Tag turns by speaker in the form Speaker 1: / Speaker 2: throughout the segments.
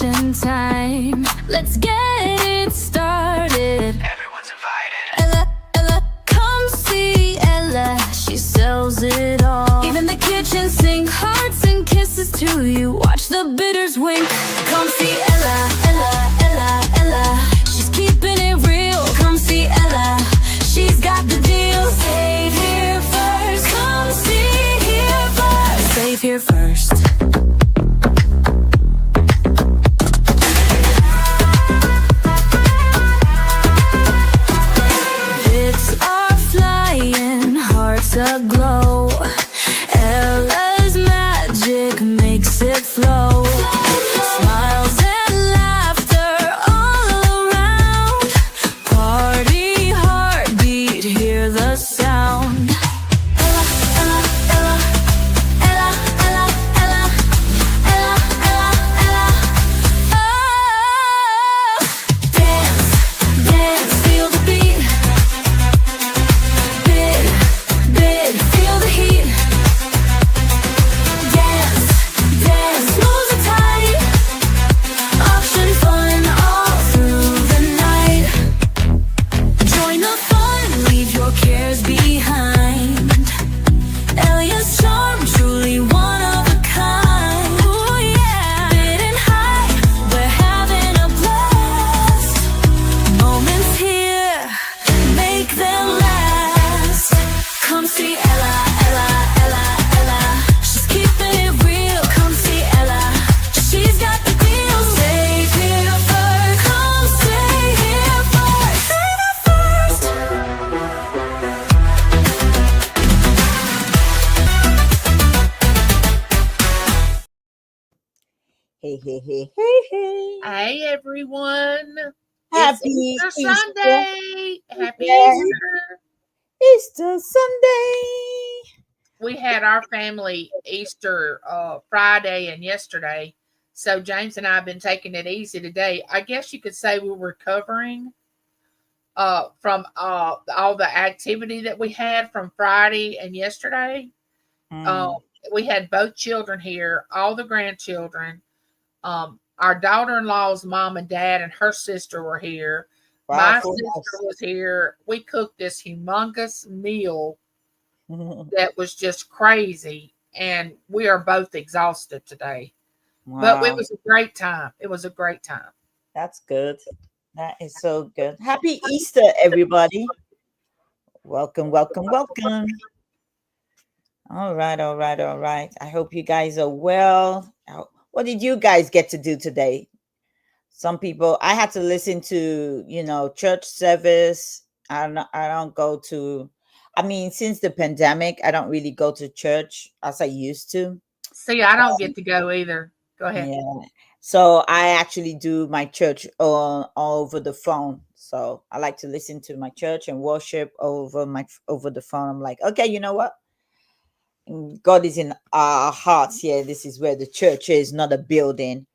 Speaker 1: celebration time. Let's get it started.
Speaker 2: Everyone's invited.
Speaker 1: Ella, come see Ella. She sells it all. Even the kitchen sink, hearts and kisses to you. Watch the bitters wink. Come see Ella, Ella. She's keeping it real. Come see Ella. She's got the deal. Save here first. Come see here first. Save here first. Bits are flying, hearts aglow. Ella's magic makes it flow. Smiles and laughter all around. Party heartbeat, hear the sound. Ella, Ella, Ella, Ella, Ella, Ella, Ella, Ella, Ella. Oh, dance, dance, feel the beat. Bid, feel the heat. Dance, dance, moves are tight. Auction fun all through the night. Join the fun, leave your cares behind. Elia's charm, truly one of a kind. Ooh yeah, bidding high, we're having a blast. Moments here, make them last. Come see Ella, Ella, Ella, Ella. She's keeping it real. Come see Ella. She's got the deal. Stay here first. Come stay here first. Stay here first.
Speaker 3: Hey.
Speaker 4: Hey everyone.
Speaker 3: Happy
Speaker 4: It's Easter
Speaker 3: Easter.
Speaker 4: Sunday. Happy
Speaker 3: Yeah.
Speaker 4: Easter.
Speaker 3: Easter Sunday.
Speaker 4: We had our family Easter Friday and yesterday. So James and I have been taking it easy today. I guess you could say we're recovering from all the activity that we had from Friday and yesterday. We had both children here, all the grandchildren. Our daughter-in-law's mom and dad and her sister were here. My
Speaker 3: full
Speaker 4: sister was here. We cooked this humongous meal
Speaker 3: house.
Speaker 4: that was just crazy, and we are both exhausted today. But it
Speaker 3: Wow,
Speaker 4: was a great time. It was a great time.
Speaker 3: that's good. That is so good. Happy Easter, everybody. Welcome. All right. I hope you guys are well. What did you guys get to do today? Some people, I had to listen to, church service. I don't go to, since the pandemic, I don't really go to church as I used to.
Speaker 4: See, I don't get to go either. Go ahead.
Speaker 3: Yeah. So I actually do my church all over the phone. So I like to listen to my church and worship over the phone. I'm like, okay, you know what? God is in our hearts here. This is where the church is, not a building.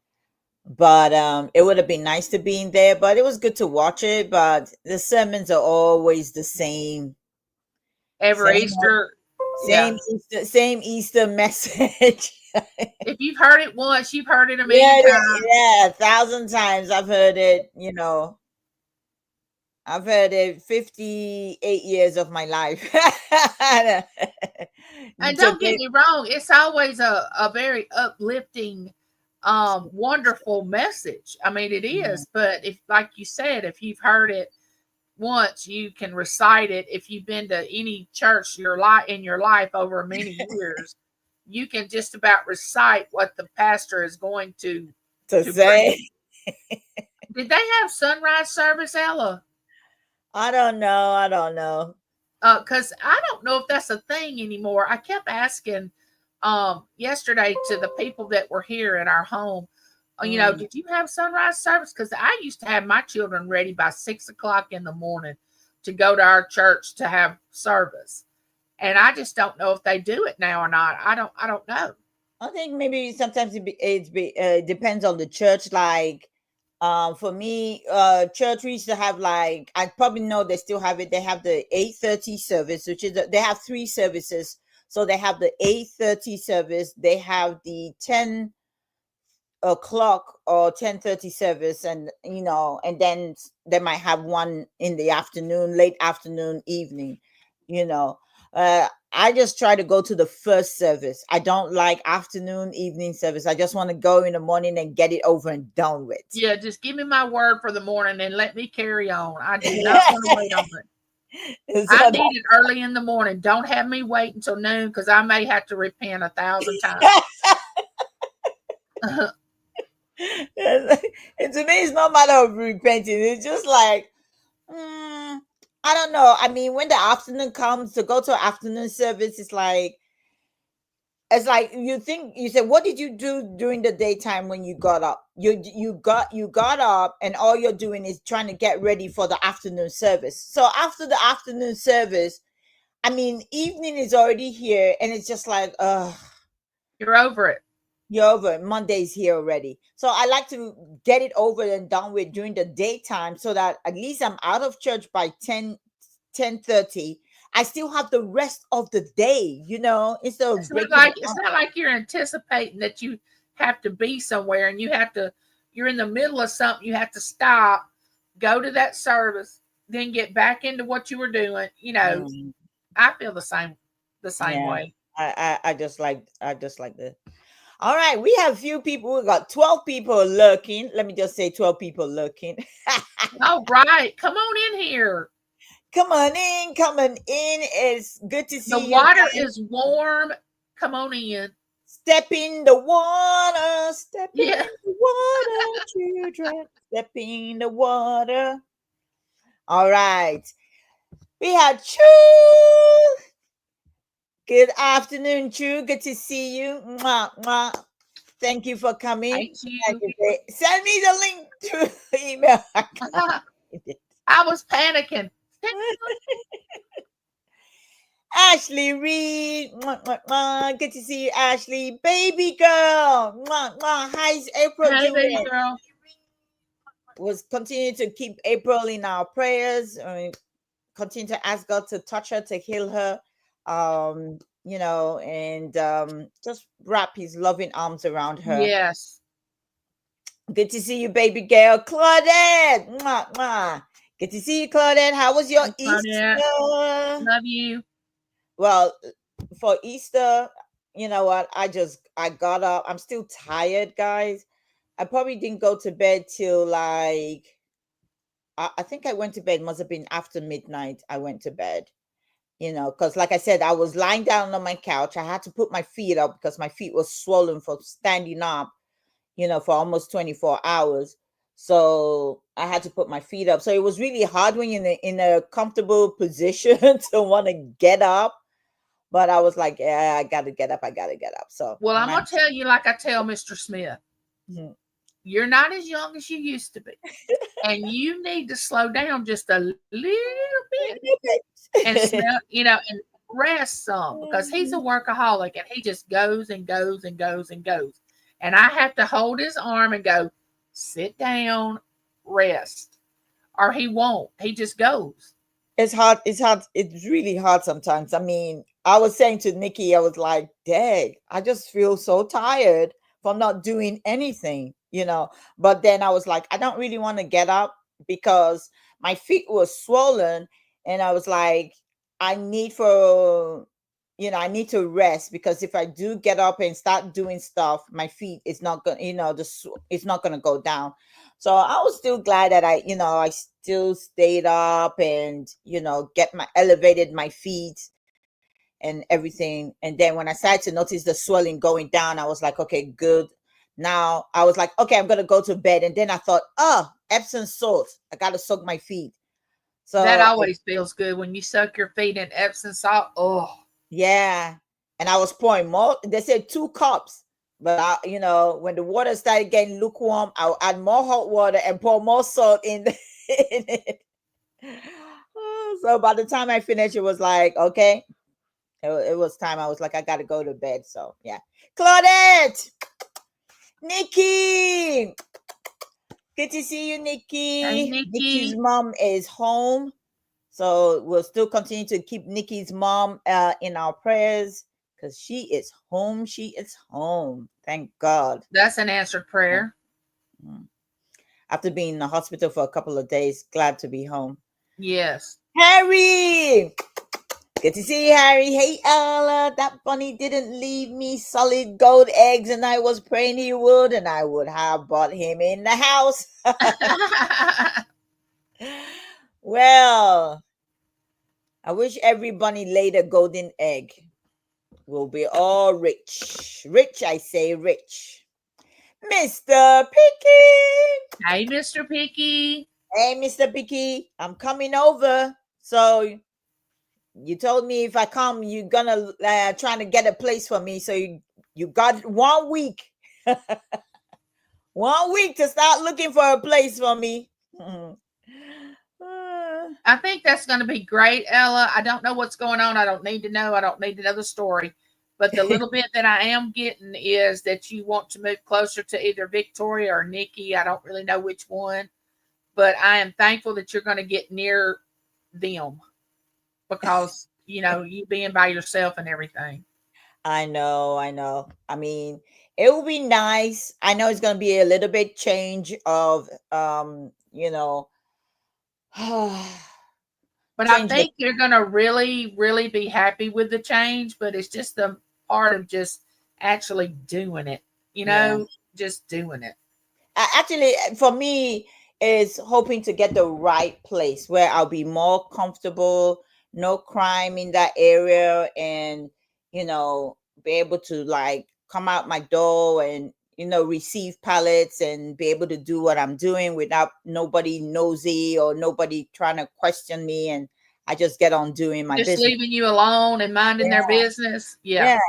Speaker 3: But it would have been nice to be in there, but it was good to watch it. But the sermons are always the same.
Speaker 4: Every
Speaker 3: Same,
Speaker 4: Easter, yeah.
Speaker 3: same Easter message.
Speaker 4: If you've heard it once, you've heard it a million times.
Speaker 3: Yeah, 1,000 times I've heard it, I've heard it 58 years of my life.
Speaker 4: And don't get me wrong, it's always a very uplifting, wonderful message. I mean, it is, but if, like you said, if you've heard it once, you can recite it. If you've been to any church in your life over many years, you can just about recite what the pastor is going to
Speaker 3: say.
Speaker 4: Did they have sunrise service, Ella?
Speaker 3: I don't know.
Speaker 4: Because I don't know if that's a thing anymore. I kept asking yesterday to the people that were here at our home, did you have sunrise service? Because I used to have my children ready by 6 o'clock in the morning to go to our church to have service. And I just don't know if they do it now or not. I don't know.
Speaker 3: I think maybe sometimes it depends on the church. Like, for me, church we used to have, like, I probably know they still have it. They have the 8:30 service, which is they have 3 services. So they have the 8:30 service. They have the 10 o'clock or 10:30 service, and and then they might have one in the afternoon, late afternoon, evening. you know I just try to go to the first service. I don't like afternoon, evening service. I just want to go in the morning and get it over and done with.
Speaker 4: Yeah, just give me my word for the morning and let me carry on. I do not want to wait on it. I
Speaker 3: So
Speaker 4: need it early in the morning. Don't have me wait until noon because I may have to repent 1,000 times.
Speaker 3: and to me, it's not matter of repenting. It's just like, I don't know. I mean, when the afternoon comes to go to an afternoon service, it's like you said, what did you do during the daytime when you got up? You got up, and all you're doing is trying to get ready for the afternoon service. So after the afternoon service, I mean, evening is already here, and it's just like,
Speaker 4: You're over it.
Speaker 3: you're over it. Monday's here already. So I like to get it over and done with during the daytime, so that at least I'm out of church by 10:30. I still have the rest of the day, instead of
Speaker 4: It's
Speaker 3: breaking
Speaker 4: not like you're anticipating that you have to be somewhere and you're in the middle of something, you have to stop, go to that service, then get back into what you were doing.
Speaker 3: Mm,
Speaker 4: I feel the same
Speaker 3: yeah.
Speaker 4: way.
Speaker 3: I just like the. All right, we have a few people. We got 12 people lurking. Let me just say 12 people lurking.
Speaker 4: All right, come on in here.
Speaker 3: Come on in, It's good to see
Speaker 4: The
Speaker 3: you.
Speaker 4: water
Speaker 3: guys.
Speaker 4: is warm. Come on in.
Speaker 3: Step in the water, step in
Speaker 4: Yeah.
Speaker 3: the water, children. Step in the water. All right. We had Chu. Good afternoon, Chu. Good to see you. Mwah, mwah. Thank you for coming.
Speaker 4: Thank you.
Speaker 3: Send me the link to the email.
Speaker 4: I was panicking.
Speaker 3: Ashley Reed. Mwah, mwah, mwah. Good to see you, Ashley. Baby girl. Mwah, mwah. How's April
Speaker 4: Hey,
Speaker 3: doing?
Speaker 4: baby girl.
Speaker 3: Was continue to keep April in our prayers. Continue to ask God to touch her, to heal her. And just wrap his loving arms around her.
Speaker 4: Yes.
Speaker 3: Good to see you, baby girl. Claudette. Mwah, mwah. Good to see you, Claudette. How was your Easter?
Speaker 4: Love you.
Speaker 3: Well, for Easter, you know what? I got up. I'm still tired, guys. I probably didn't go to bed till I think I went to bed, must have been after midnight. I went to bed, because like I said, I was lying down on my couch. I had to put my feet up because my feet were swollen from standing up, for almost 24 hours. So I had to put my feet up. So it was really hard when you're in a comfortable position to want to get up. But I was like, yeah, I got to get up. So,
Speaker 4: well, I'm going to tell you, like I tell Mr. Smith, you're not as young as you used to be. And you need to slow down just a little bit and smell, and rest some, because he's a workaholic and he just goes and goes and goes and goes. And I have to hold his arm and go, sit down, rest, or he won't. He just goes.
Speaker 3: It's hard. It's really hard sometimes. I mean, I was saying to Nikki, I was like, dang, I just feel so tired from not doing anything, But then I was like, I don't really want to get up because my feet were swollen. And I was like, I need to rest, because if I do get up and start doing stuff, my feet is not going, it's not going to go down. So I was still glad that I still stayed up and, elevated my feet and everything. And then when I started to notice the swelling going down, I was like, okay, good. Now I was like, okay, I'm going to go to bed. And then I thought, Epsom salt. I got to soak my feet. So
Speaker 4: that always feels good when you soak your feet in Epsom salt. Oh,
Speaker 3: yeah. And I was pouring more. They said 2 cups. But, when the water started getting lukewarm, I'll add more hot water and pour more salt in it. So by the time I finished, it was like, okay, it was time. I was like, I got to go to bed. So, yeah. Claudette! Nikki! Good to see you, Nikki.
Speaker 4: Hey, Nikki.
Speaker 3: Nikki's mom is home. So we'll still continue to keep Nikki's mom in our prayers, because she is home. Thank God.
Speaker 4: That's an answered prayer.
Speaker 3: Mm. After being in the hospital for a couple of days, glad to be home.
Speaker 4: Yes.
Speaker 3: Harry! Good to see you, Harry. Hey, Ella. That bunny didn't leave me solid gold eggs, and I was praying he would, and I would have bought him in the house. Well, I wish every bunny laid a golden egg. We'll be all rich. Rich, I say rich. Mr. Picky.
Speaker 4: Hey, Mr. Picky.
Speaker 3: Hey, Mr. Picky. I'm coming over. So you told me if I come, you're gonna trying to get a place for me. So you got 1 week. 1 week to start looking for a place for me.
Speaker 4: I think that's going to be great, Ella. I don't know what's going on. I don't need to know. I don't need to know the story. But the little bit that I am getting is that you want to move closer to either Victoria or Nikki. I don't really know which one. But I am thankful that you're going to get near them because, you being by yourself and everything.
Speaker 3: I know. I mean, it will be nice. I know it's gonna be a little bit change of
Speaker 4: But I
Speaker 3: change
Speaker 4: think you're going to really, really be happy with the change. But it's just the part of just actually doing it,
Speaker 3: Yeah.
Speaker 4: just doing it.
Speaker 3: Actually, for me, is hoping to get the right place where I'll be more comfortable, no crime in that area, and be able to like come out my door and receive pallets and be able to do what I'm doing without nobody nosy or nobody trying to question me, and I just get on doing my
Speaker 4: Just
Speaker 3: business.
Speaker 4: leaving you alone and minding their business. Yeah.
Speaker 3: Yeah.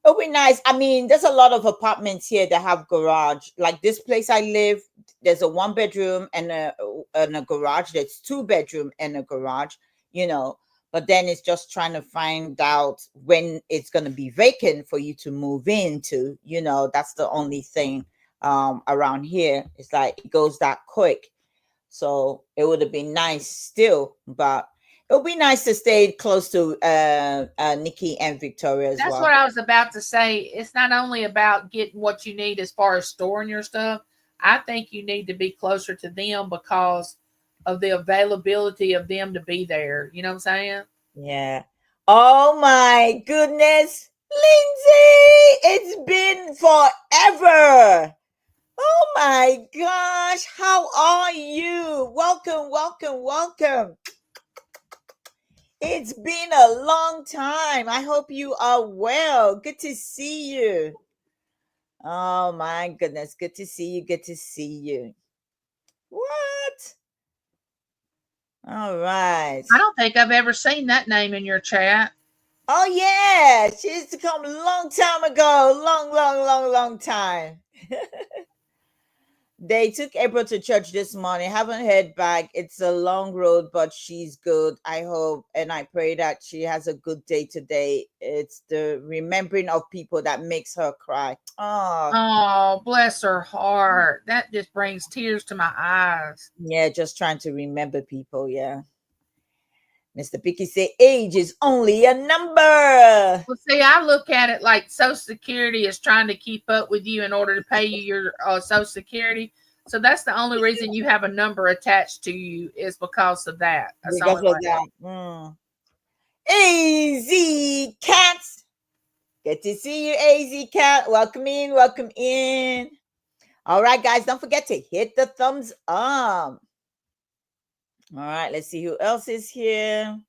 Speaker 3: It'll be nice. I mean, there's a lot of apartments here that have garage. Like this place I live, there's a 1 bedroom and a garage. There's 2 bedroom and a garage, But then it's just trying to find out when it's gonna be vacant for you to move into. That's the only thing around here. It's like it goes that quick. So it would have been nice still, but it would be nice to stay close to Nikki and Victoria as
Speaker 4: That's
Speaker 3: well.
Speaker 4: what I was about to say. It's not only about getting what you need as far as storing your stuff. I think you need to be closer to them because of the availability of them to be there. You know what I'm saying?
Speaker 3: Yeah. Oh my goodness, Lindsay, it's been forever. Oh my gosh, how are you? Welcome. It's been a long time. I hope you are well. Good to see you. Oh my goodness, good to see you. What? All right.
Speaker 4: I don't think I've ever seen that name in your chat.
Speaker 3: Oh yeah, she used to come a long time ago. Long time. They took April to church this morning. Haven't heard back. It's a long road, but she's good. I hope and I pray that she has a good day today. It's the remembering of people that makes her cry. Oh,
Speaker 4: Oh, bless her heart. That just brings tears to my eyes.
Speaker 3: yeah, just trying to remember people. Yeah. Mr. Picky say age is only a number.
Speaker 4: Well, see, I look at it like Social Security is trying to keep up with you in order to pay you your Social Security. So that's the only reason you have a number attached to you is because of that. That's the
Speaker 3: Because
Speaker 4: only
Speaker 3: of
Speaker 4: way.
Speaker 3: that. AZ Cats. Good to see you, AZ Cat. Welcome in. All right, guys, don't forget to hit the thumbs up. All right, let's see who else is here.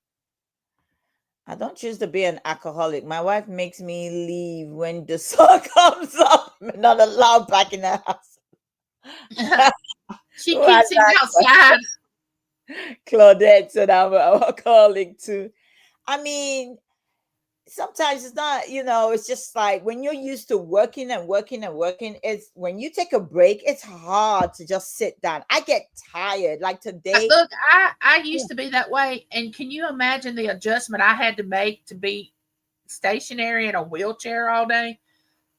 Speaker 3: I don't choose to be an alcoholic. My wife makes me leave when the sun comes up. I'm not allowed back in the house.
Speaker 4: She keeps him outside.
Speaker 3: Claudette said I'm an alcoholic too. I mean, sometimes it's not, it's just like when you're used to working, it's when you take a break, it's hard to just sit down. I get tired. Like today.
Speaker 4: Look, I used to be that way. And can you imagine the adjustment I had to make to be stationary in a wheelchair all day?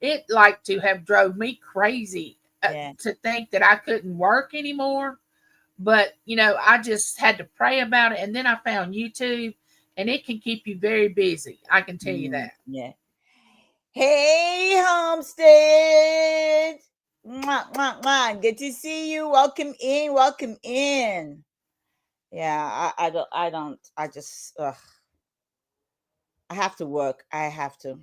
Speaker 4: It like to have drove me crazy to think that I couldn't work anymore. But, I just had to pray about it. And then I found YouTube. And it can keep you very busy. I can tell you that.
Speaker 3: Yeah. Hey, Homestead. Mwah, mwah, mwah. Good to see you. Welcome in. Welcome in. Yeah, I just, I have to work. I have to.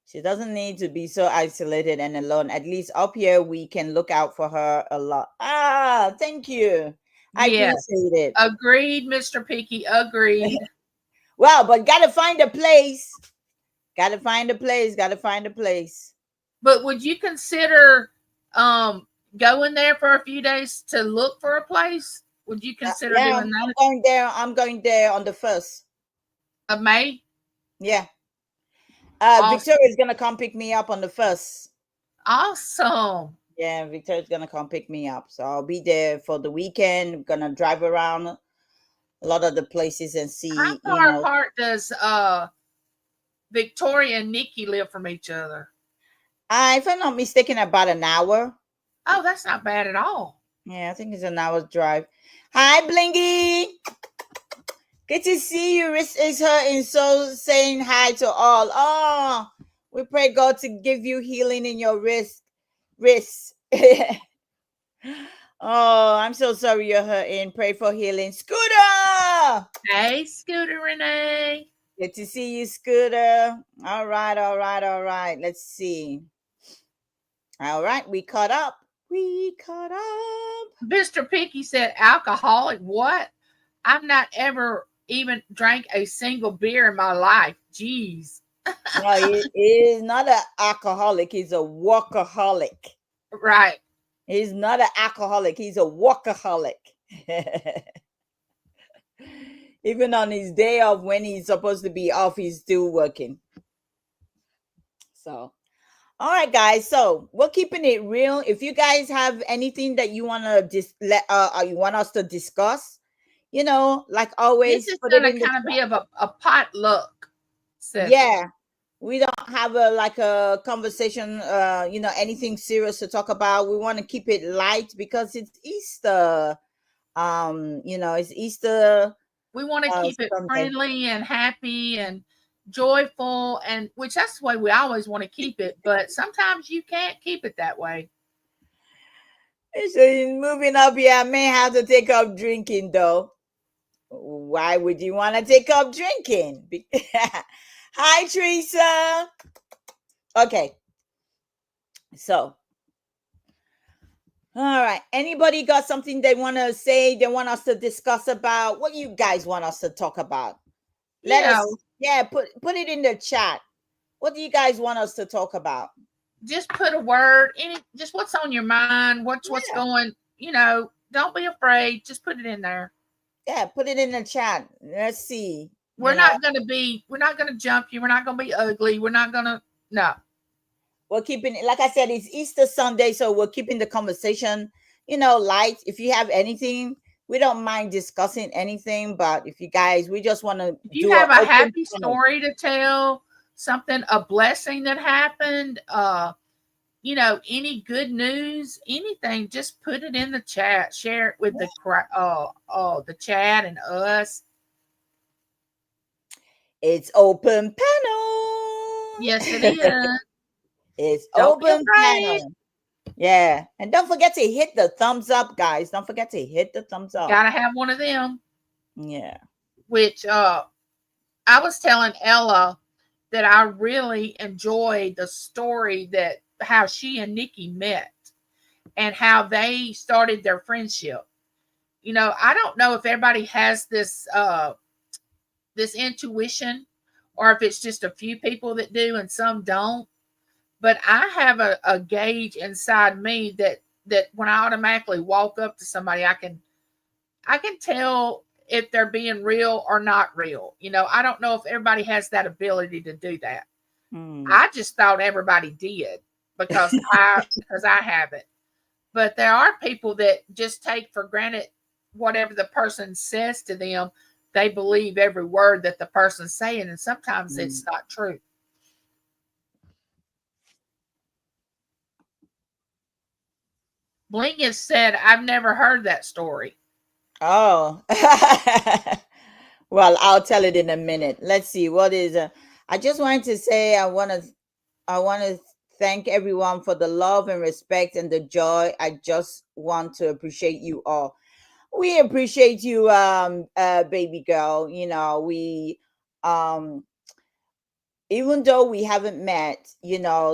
Speaker 3: She doesn't need to be so isolated and alone. At least up here, we can look out for her a lot. Ah, thank you. I
Speaker 4: Yes.
Speaker 3: appreciate it.
Speaker 4: Agreed, Mr. Picky. Agreed.
Speaker 3: Well, but gotta find a place. Gotta find a place. Gotta find a place.
Speaker 4: But would you consider going there for a few days to look for a place? Would you consider
Speaker 3: Yeah,
Speaker 4: doing
Speaker 3: I'm
Speaker 4: that?
Speaker 3: going there. I'm going there on the 1st.
Speaker 4: Of May?
Speaker 3: Yeah.
Speaker 4: Awesome.
Speaker 3: Victoria's gonna come pick me up on the 1st.
Speaker 4: Awesome.
Speaker 3: Yeah, Victoria's gonna come pick me up. So I'll be there for the weekend. I'm gonna drive around a lot of the places and see,
Speaker 4: How far apart does Victoria and Nikki live from each other?
Speaker 3: If I'm not mistaken, about an hour.
Speaker 4: Oh, that's not bad at all.
Speaker 3: Yeah, I think it's an hour's drive. Hi, Blingy. Good to see you. Riz is her in so saying hi to all. Oh, we pray God to give you healing in your wrist. Oh, I'm so sorry you're hurting. Pray for healing. Scooter!
Speaker 4: Hey, Scooter Renee.
Speaker 3: Good to see you, Scooter. All right. Let's see. All right, we caught up.
Speaker 4: Mr. Picky said, alcoholic? What? I've not ever even drank a single beer in my life. Jeez.
Speaker 3: No, he is not an alcoholic. He's a workaholic.
Speaker 4: Right.
Speaker 3: He's not an alcoholic. He's a workaholic. Even on his day off, when he's supposed to be off, he's still working. So, all right, guys. So we're keeping it real. If you guys have anything that you want to you want us to discuss, like always,
Speaker 4: This is
Speaker 3: put it
Speaker 4: going
Speaker 3: in
Speaker 4: to
Speaker 3: the
Speaker 4: kind of be of a potluck session.
Speaker 3: Yeah, we don't have a conversation, anything serious to talk about. We want to keep it light because it's Easter. It's Easter.
Speaker 4: We want to keep it
Speaker 3: Sunday.
Speaker 4: friendly and happy and joyful, and which that's the way we always want to keep it, but sometimes you can't keep it that way.
Speaker 3: So moving up here, I may have to take up drinking though. Why would you want to take up drinking? Hi, Teresa. Okay. So, all right. Anybody got something they want to say? They want us to discuss about? What you guys want us to talk about? Let us. Yeah, put it in the chat. What do you guys want us to talk about?
Speaker 4: Just put a word in it. Just what's on your mind. What's going. Don't be afraid. Just put it in there.
Speaker 3: Yeah, put it in the chat. Let's see.
Speaker 4: We're not going to jump you. We're not going to be ugly. We're not going to, no.
Speaker 3: We're keeping it, like I said, it's Easter Sunday, so we're keeping the conversation, light. If you have anything, we don't mind discussing anything, but if you guys, we just want to.
Speaker 4: If you have a happy story to tell, a blessing that happened, any good news, anything, just put it in the chat. Share it with the chat and us.
Speaker 3: It's open panel.
Speaker 4: Yes, it is.
Speaker 3: It's open panel. Yeah. And don't forget to hit the thumbs up, guys. Don't forget to hit the thumbs up.
Speaker 4: Gotta have one of them.
Speaker 3: Yeah.
Speaker 4: Which I was telling Ella that I really enjoyed the story that how she and Nikki met and how they started their friendship. I don't know if everybody has this this intuition or if it's just a few people that do and some don't. But I have a gauge inside me that when I automatically walk up to somebody, I can tell if they're being real or not real. I don't know if everybody has that ability to do that. I just thought everybody did because I have it. But there are people that just take for granted whatever the person says to them. They believe every word that the person's saying, and sometimes it's not true. Bling has said, I've never heard that story.
Speaker 3: Oh. Well, I'll tell it in a minute. Let's see. What is I just wanted to say, I want to I want to thank everyone for the love and respect and the joy. I just want to appreciate you all. We appreciate you, baby girl. Um, even though we haven't met,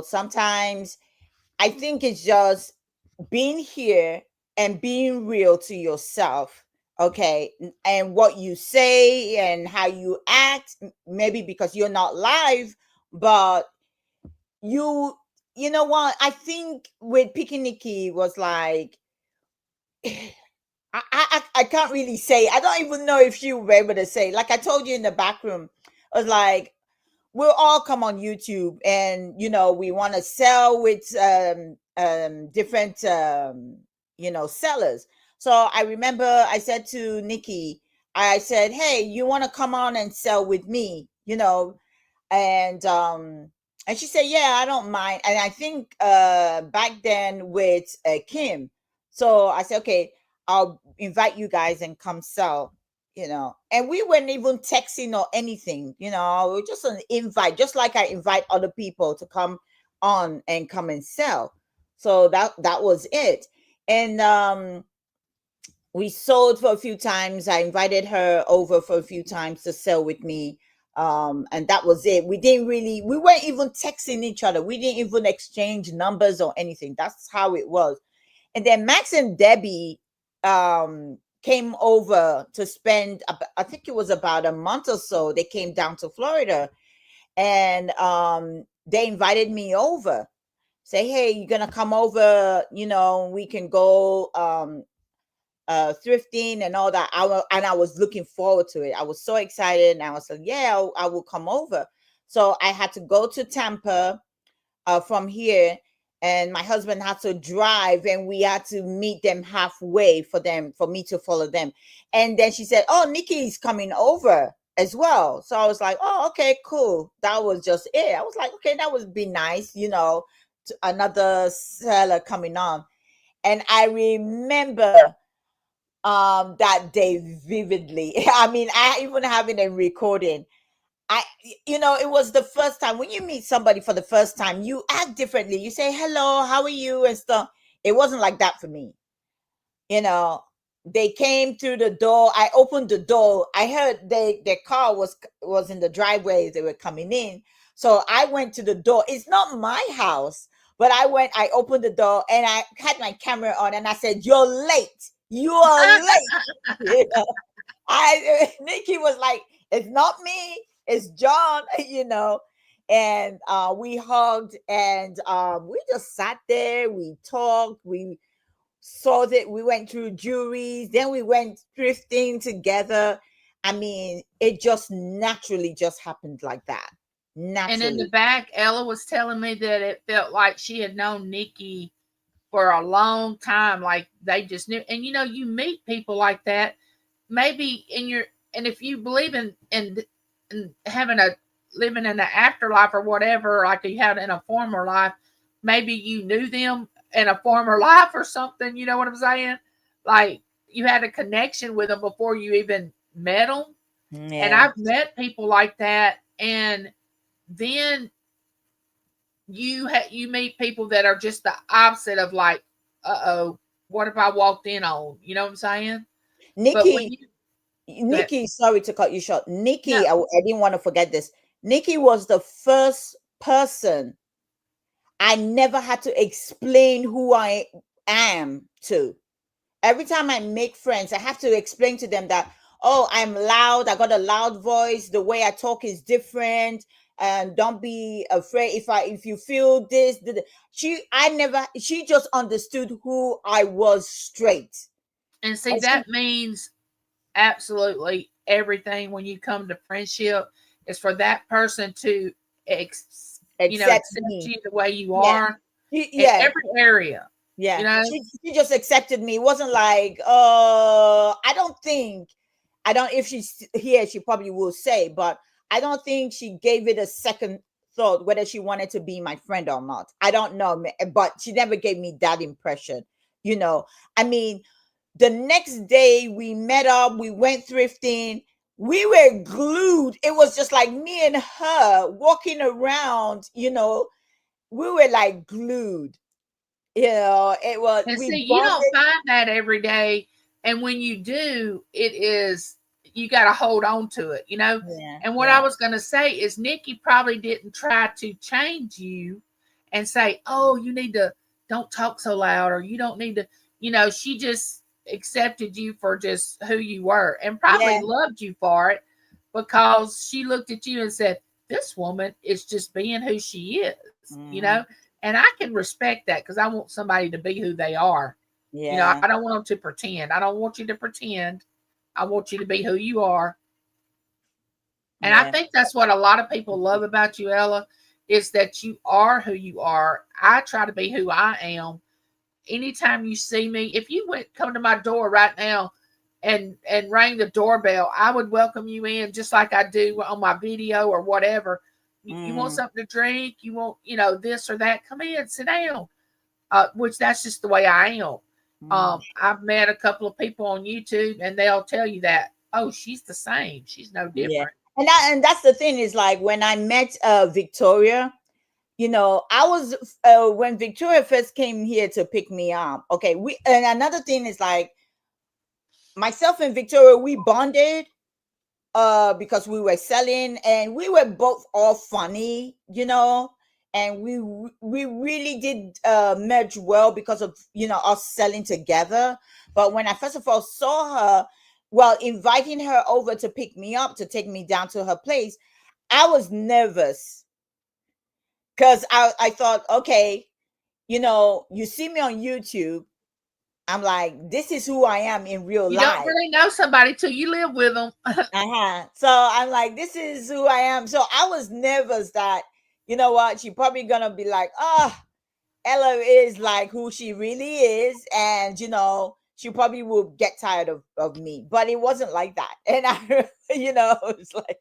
Speaker 3: sometimes I think it's just being here and being real to yourself, okay, and what you say and how you act, maybe because you're not live, but you you know what, I think with Picking Nikki was like, I can't really say. I don't even know if she would be able to say. Like I told you in the back room, I was like, we'll all come on YouTube, and we want to sell with different sellers. So I remember I said to Nikki, I said, hey, you want to come on and sell with me? And she said, yeah, I don't mind. And I think back then with Kim, so I said, okay, I'll invite you guys and come sell. And we weren't even texting or anything. It was just an invite, just like I invite other people to come on and come and sell. So that was it. And we sold for a few times. I invited her over for a few times to sell with me. And that was it. We weren't even texting each other. We didn't even exchange numbers or anything. That's how it was. And then Max and Debbie came over to spend, I think it was about a month or so. They came down to Florida, and they invited me over. Say, hey, you're gonna come over, we can go thrifting and all that. I was looking forward to it. I was so excited, and I was like, yeah, I will come over. So I had to go to Tampa from here, and my husband had to drive, and we had to meet them halfway for me to follow them. And then she said, oh, Nikki's coming over as well. So I was like, oh, okay, cool. That was just it. I was like, okay, that would be nice, another seller coming on. And I remember that day vividly. I mean, I even have it in recording. It was the first time when you meet somebody for the first time, you act differently. You say, hello, how are you? And stuff. It wasn't like that for me. They came through the door. I opened the door. I heard their car was in the driveway. They were coming in. So I went to the door. It's not my house, but I opened the door, and I had my camera on, and I said, you're late. You are late. Nikki was like, it's not me, it's John, and we hugged, and we just sat there, we talked, we saw that we went through juries, then we went thrifting together. I mean, it just naturally just happened like that.
Speaker 4: And in the
Speaker 3: Naturally.
Speaker 4: back, Ella was telling me that it felt like she had known Nikki for a long time. Like they just knew. And you meet people like that, maybe and if you believe in having a living in the afterlife or whatever, like you had in a former life, maybe you knew them in a former life or something. You know what I'm saying? Like you had a connection with them before you even met them. And
Speaker 3: Yeah.
Speaker 4: I've met people like that, and then you meet people that are just the opposite of like, uh-oh, what if I walked in on? You know what I'm saying? But when
Speaker 3: Nikki,
Speaker 4: you but
Speaker 3: Nikki, sorry to cut you short.
Speaker 4: no,
Speaker 3: Nikki, I didn't want to forget this. Nikki was the first person I never had to explain who I am to. Every time I make friends, I have to explain to them that, oh, I'm loud, I got a loud voice, the way I talk is different, and don't be afraid if you feel this. She just understood who I was straight.
Speaker 4: and see
Speaker 3: And
Speaker 4: that means absolutely everything when you come to friendship is for that person to
Speaker 3: accept
Speaker 4: accept
Speaker 3: me.
Speaker 4: you the way you
Speaker 3: Yeah.
Speaker 4: are in
Speaker 3: Yeah.
Speaker 4: every area.
Speaker 3: Yeah,
Speaker 4: You know,
Speaker 3: she just accepted me. It wasn't like, I don't. If she's here, she probably will say, but I don't think she gave it a second thought whether she wanted to be my friend or not. I don't know, but she never gave me that impression. I mean, the next day we met up, we went thrifting. We were glued. It was just like me and her walking around, we were like glued. It was
Speaker 4: And
Speaker 3: we
Speaker 4: see, you don't
Speaker 3: bonded.
Speaker 4: find that every day. And when you do, it is, you got to hold on to it, you know?
Speaker 3: Yeah,
Speaker 4: And what I
Speaker 3: yeah,
Speaker 4: was going to say is Nikki probably didn't try to change you and say, oh, you need to, don't talk so loud, or you don't need to, she just accepted you for just who you were and probably
Speaker 3: yeah.
Speaker 4: loved you for it, because she looked at you and said, this woman is just being who she is.
Speaker 3: Mhm.
Speaker 4: And I can respect that, because I want somebody to be who they are.
Speaker 3: Yeah,
Speaker 4: I don't want them to pretend. I don't want you to pretend. I want you to be who you are. And I
Speaker 3: yeah,
Speaker 4: think that's what a lot of people love about you, Ella, is that you are who you are. I try to be who I am. Anytime you see me, if you come to my door right now and rang the doorbell, I would welcome you in just like I do on my video or whatever. You want
Speaker 3: mm,
Speaker 4: something to drink? You want, this or that? Come in, sit down. Which that's just the way I am.
Speaker 3: mm.
Speaker 4: I've met a couple of people on YouTube, and they'll tell you that, oh, she's the same. She's no
Speaker 3: Yeah.
Speaker 4: different.
Speaker 3: And that's the thing is like when I met Victoria, I was when Victoria first came here to pick me up. Okay, we and another thing is like myself and Victoria, we bonded because we were selling and we were both all funny, and we really did merge well because of us selling together. But when I first of all saw her, well, inviting her over to pick me up to take me down to her place, I was nervous because I thought, okay, you see me on YouTube. I'm like, this is who I am in real
Speaker 4: You don't
Speaker 3: life.
Speaker 4: really know somebody till you live with them.
Speaker 3: Uh-huh. So I'm like, this is who I am. So I was nervous that, you know what, she probably gonna be like, oh, Ella is like who she really is, and she probably will get tired of me. But it wasn't like that. And I it's like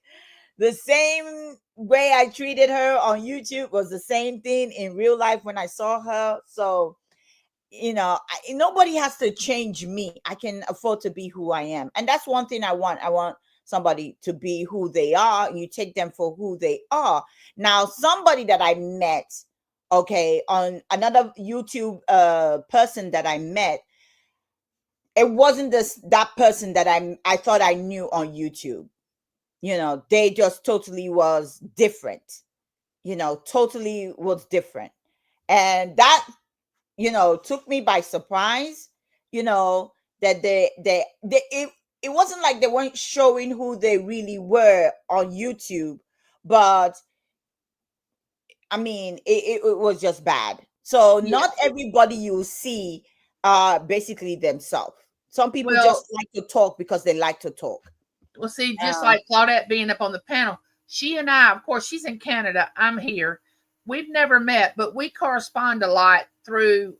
Speaker 3: the same way I treated her on YouTube was the same thing in real life when I saw her. So nobody has to change me. I can afford to be who I am, and that's one thing I want somebody to be who they are. You take them for who they are. Now, somebody that I met, okay, on another YouTube person that I met, it wasn't that person that I thought I knew on YouTube. They just totally was different. Totally was different, and that took me by surprise. That it wasn't like they weren't showing who they really were on YouTube, but I mean it was just bad. So
Speaker 4: Yeah.
Speaker 3: not everybody you see are basically themselves. Some people
Speaker 4: Well,
Speaker 3: just like to talk because they like to talk.
Speaker 4: see, just
Speaker 3: um,
Speaker 4: like Claudette being up on the panel, she and I, of course, she's in Canada. I'm here. We've never met, but we correspond a lot through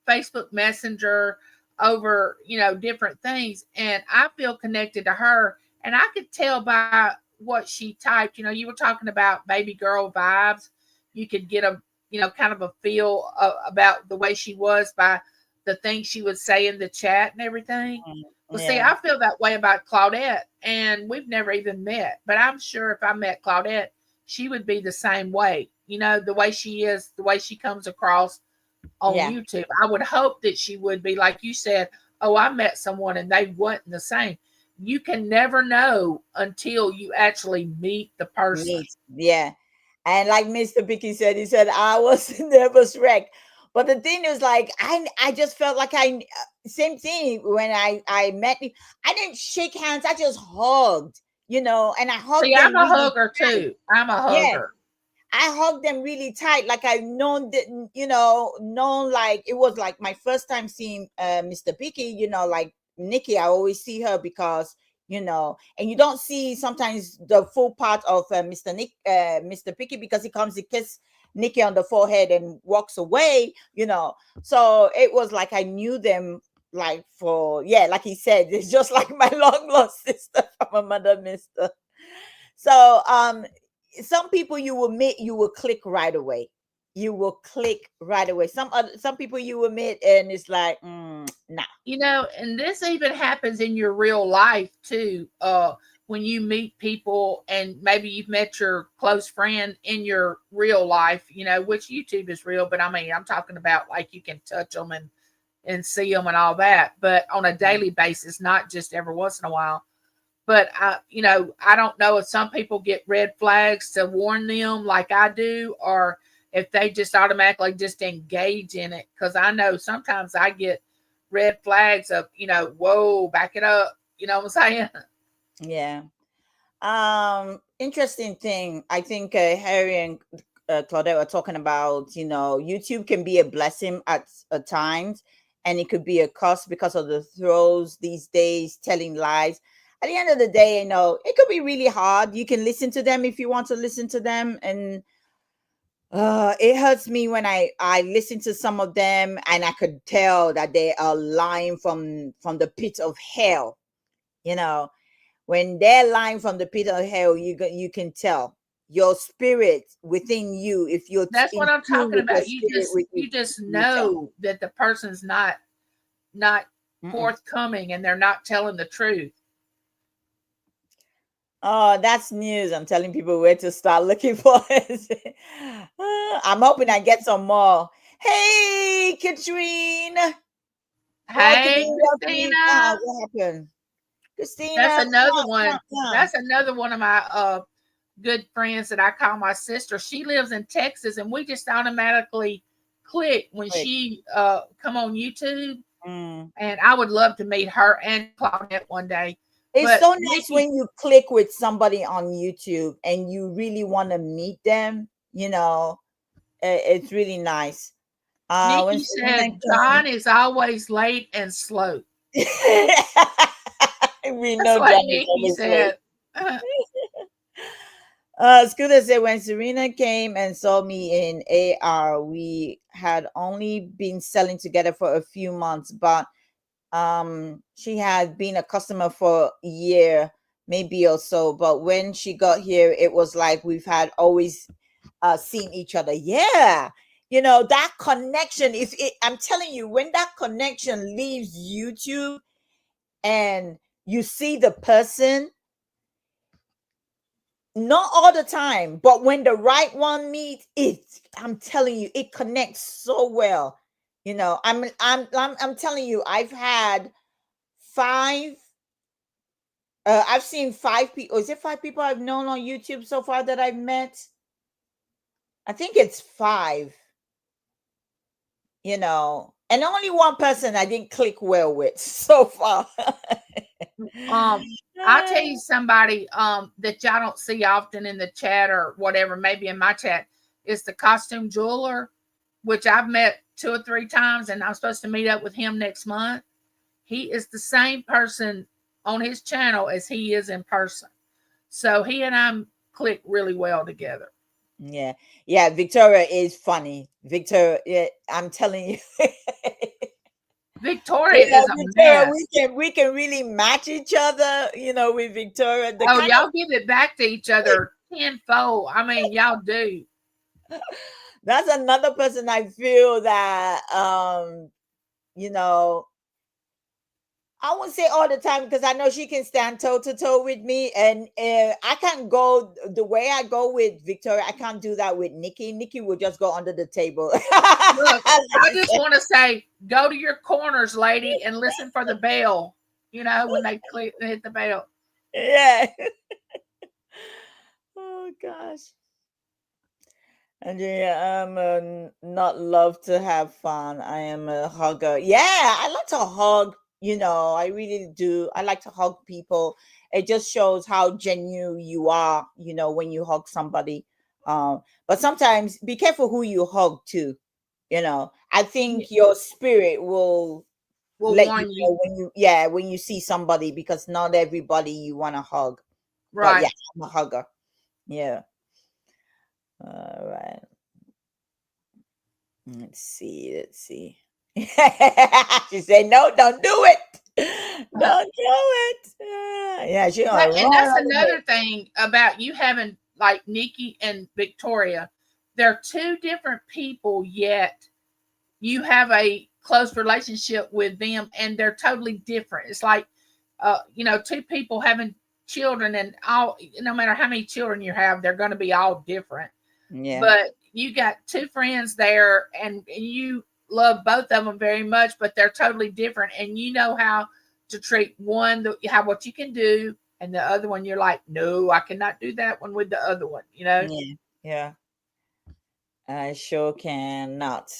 Speaker 4: Facebook Messenger over, different things. And I feel connected to her. And I could tell by what she typed. You were talking about baby girl vibes. You could get a, kind of a feel about the way she was by the things she would say in the chat and everything. Well, see,
Speaker 3: yeah,
Speaker 4: I feel that way about Claudette, and we've never even met. But I'm sure if I met Claudette, she would be the same way. The way she is, the way she comes across on
Speaker 3: yeah,
Speaker 4: YouTube. I would hope that she would be, like you said, oh, I met someone and they wasn't the same. You can never know until you actually meet the person.
Speaker 3: neat, yeah. And like Mr. Picky said, he said I was nervous wreck. But the thing is, like, I just felt like same thing when I met him. I didn't shake hands. I just hugged, and I
Speaker 4: See,
Speaker 3: hugged
Speaker 4: I'm
Speaker 3: them
Speaker 4: a
Speaker 3: really
Speaker 4: hugger
Speaker 3: tight.
Speaker 4: too. I'm a
Speaker 3: Yeah,
Speaker 4: hugger.
Speaker 3: I hugged them really tight, like I known like it was like my first time seeing Mr. Picky. Like Nikki, I always see her because and you don't see sometimes the full part of Mr. Picky because he kiss Nikki on the forehead and walks away. So it was like I knew them like for like he said, it's just like my long lost sister from another mister. So some people you will meet, you will click right away. You will click right away. Some people you will meet and it's like, nah.
Speaker 4: And this even happens in your real life too. when you meet people and maybe you've met your close friend in your real life, which YouTube is real, but I mean, I'm talking about like you can touch them and see them and all that, but on a daily basis, not just every once in a while. But I don't know if some people get red flags to warn them like I do, or if they just automatically just engage in it. Because I know sometimes I get red flags of, whoa, back it up. You know what I'm saying?
Speaker 3: Yeah. Interesting thing. I think Harry and Claudette were talking about, YouTube can be a blessing at times, and it could be a curse because of the throws these days, telling lies. At the end of the day, it could be really hard. You can listen to them if you want to listen to them, and it hurts me when I listen to some of them and I could tell that they are lying from the pit of hell. When they're lying from the pit of hell, you can tell your spirit within you. If you're
Speaker 4: That's what
Speaker 3: in
Speaker 4: I'm
Speaker 3: tune
Speaker 4: talking
Speaker 3: with your
Speaker 4: about. You
Speaker 3: spirit,
Speaker 4: just
Speaker 3: with
Speaker 4: you just
Speaker 3: you tell.
Speaker 4: know that the person's not
Speaker 3: Mm-mm.
Speaker 4: forthcoming and they're not telling the truth.
Speaker 3: Oh, that's news. I'm telling people where to start looking for it. I'm hoping I get some more. Hey, Katrine. Welcome
Speaker 4: Hey,
Speaker 3: in, welcome in.
Speaker 4: Christina.
Speaker 3: What happened?
Speaker 4: That's
Speaker 3: Christina.
Speaker 4: another
Speaker 3: Yeah,
Speaker 4: one.
Speaker 3: yeah.
Speaker 4: That's another one of my good friends that I call my sister. She lives in Texas, and we just automatically click when
Speaker 3: Quick.
Speaker 4: she come on YouTube.
Speaker 3: Mm.
Speaker 4: And I would love to meet her and Claudette one day.
Speaker 3: It's
Speaker 4: But
Speaker 3: so nice
Speaker 4: Nikki,
Speaker 3: when you click with somebody on YouTube and you really want to meet them. It's really nice. When
Speaker 4: Nikki
Speaker 3: Serena
Speaker 4: said John is always late and slow.
Speaker 3: came, we
Speaker 4: That's
Speaker 3: know
Speaker 4: what
Speaker 3: John is
Speaker 4: Nikki
Speaker 3: always late.
Speaker 4: said.
Speaker 3: Scooter said when Serena came and saw me in AR, we had only been selling together for a few months, but she had been a customer for a year, maybe or so. But when she got here, it was like we've had always seen each other. Yeah. That connection, I'm telling you, when that connection leaves YouTube and you see the person, not all the time, but when the right one meets it, I'm telling you, it connects so well. I'm telling you, I've seen 5 people. Is it 5 people I've known on YouTube so far that I've met? I think it's 5. And only one person I didn't click well with so far.
Speaker 4: I'll tell you somebody that y'all don't see often in the chat or whatever, maybe in my chat, is the costume jeweler, which I've met 2 or 3 times, and I'm supposed to meet up with him next month. He is the same person on his channel as he is in person. So he and I click really well together.
Speaker 3: Yeah, Victoria is funny. Victoria, yeah, I'm telling you.
Speaker 4: Victoria
Speaker 3: Yeah,
Speaker 4: is a
Speaker 3: Victoria,
Speaker 4: mess.
Speaker 3: we can really match each other, with Victoria.
Speaker 4: Oh, y'all give it back to each other tenfold. I mean, y'all do.
Speaker 3: That's another person I feel that I won't say all the time because I know she can stand toe to toe with me, and I can't go the way I go with Victoria. I can't do that with Nikki. Nikki will just go under the table.
Speaker 4: Look, I just want to say, go to your corners, lady, and listen for the bell. When they hit the bell.
Speaker 3: Yeah. Oh gosh. And yeah, I'm not love to have fun. I am a hugger. Yeah, I like to hug. I really do. I like to hug people. It just shows how genuine you are. When you hug somebody. But sometimes be careful who you hug too. I think your spirit will let you
Speaker 4: warn you.
Speaker 3: know when you see somebody, because not everybody you want to hug. But yeah,
Speaker 4: Right.
Speaker 3: I'm a hugger. Yeah. All right. Let's see. She said, "No, don't do it. Don't do it." Yeah, she gonna
Speaker 4: And
Speaker 3: run
Speaker 4: that's
Speaker 3: out of it.
Speaker 4: another thing about you having like Nikki and Victoria. They're 2 different people, yet you have a close relationship with them, and they're totally different. It's like 2 people having children, and all, no matter how many children you have, they're going to be all different.
Speaker 3: Yeah.
Speaker 4: But you got two friends there, and you love both of them very much, but they're totally different, and you know how to treat one, how what you can do, and the other one you're like, no, I cannot do that one with the other one, you know.
Speaker 3: Yeah. Yeah. I sure cannot.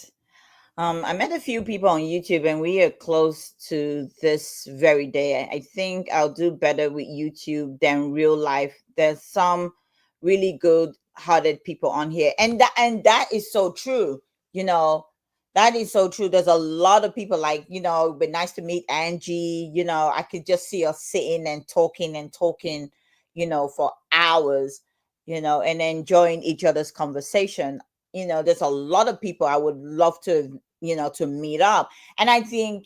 Speaker 3: I met a few people on YouTube and we are close to this very day. I think I'll do better with YouTube than real life. There's some really good hearted people on here. And that is so true. You know, that is so true. There's a lot of people like, it'd be nice to meet Angie. I could just see us sitting and talking, for hours, and enjoying each other's conversation. There's a lot of people I would love to meet up. And I think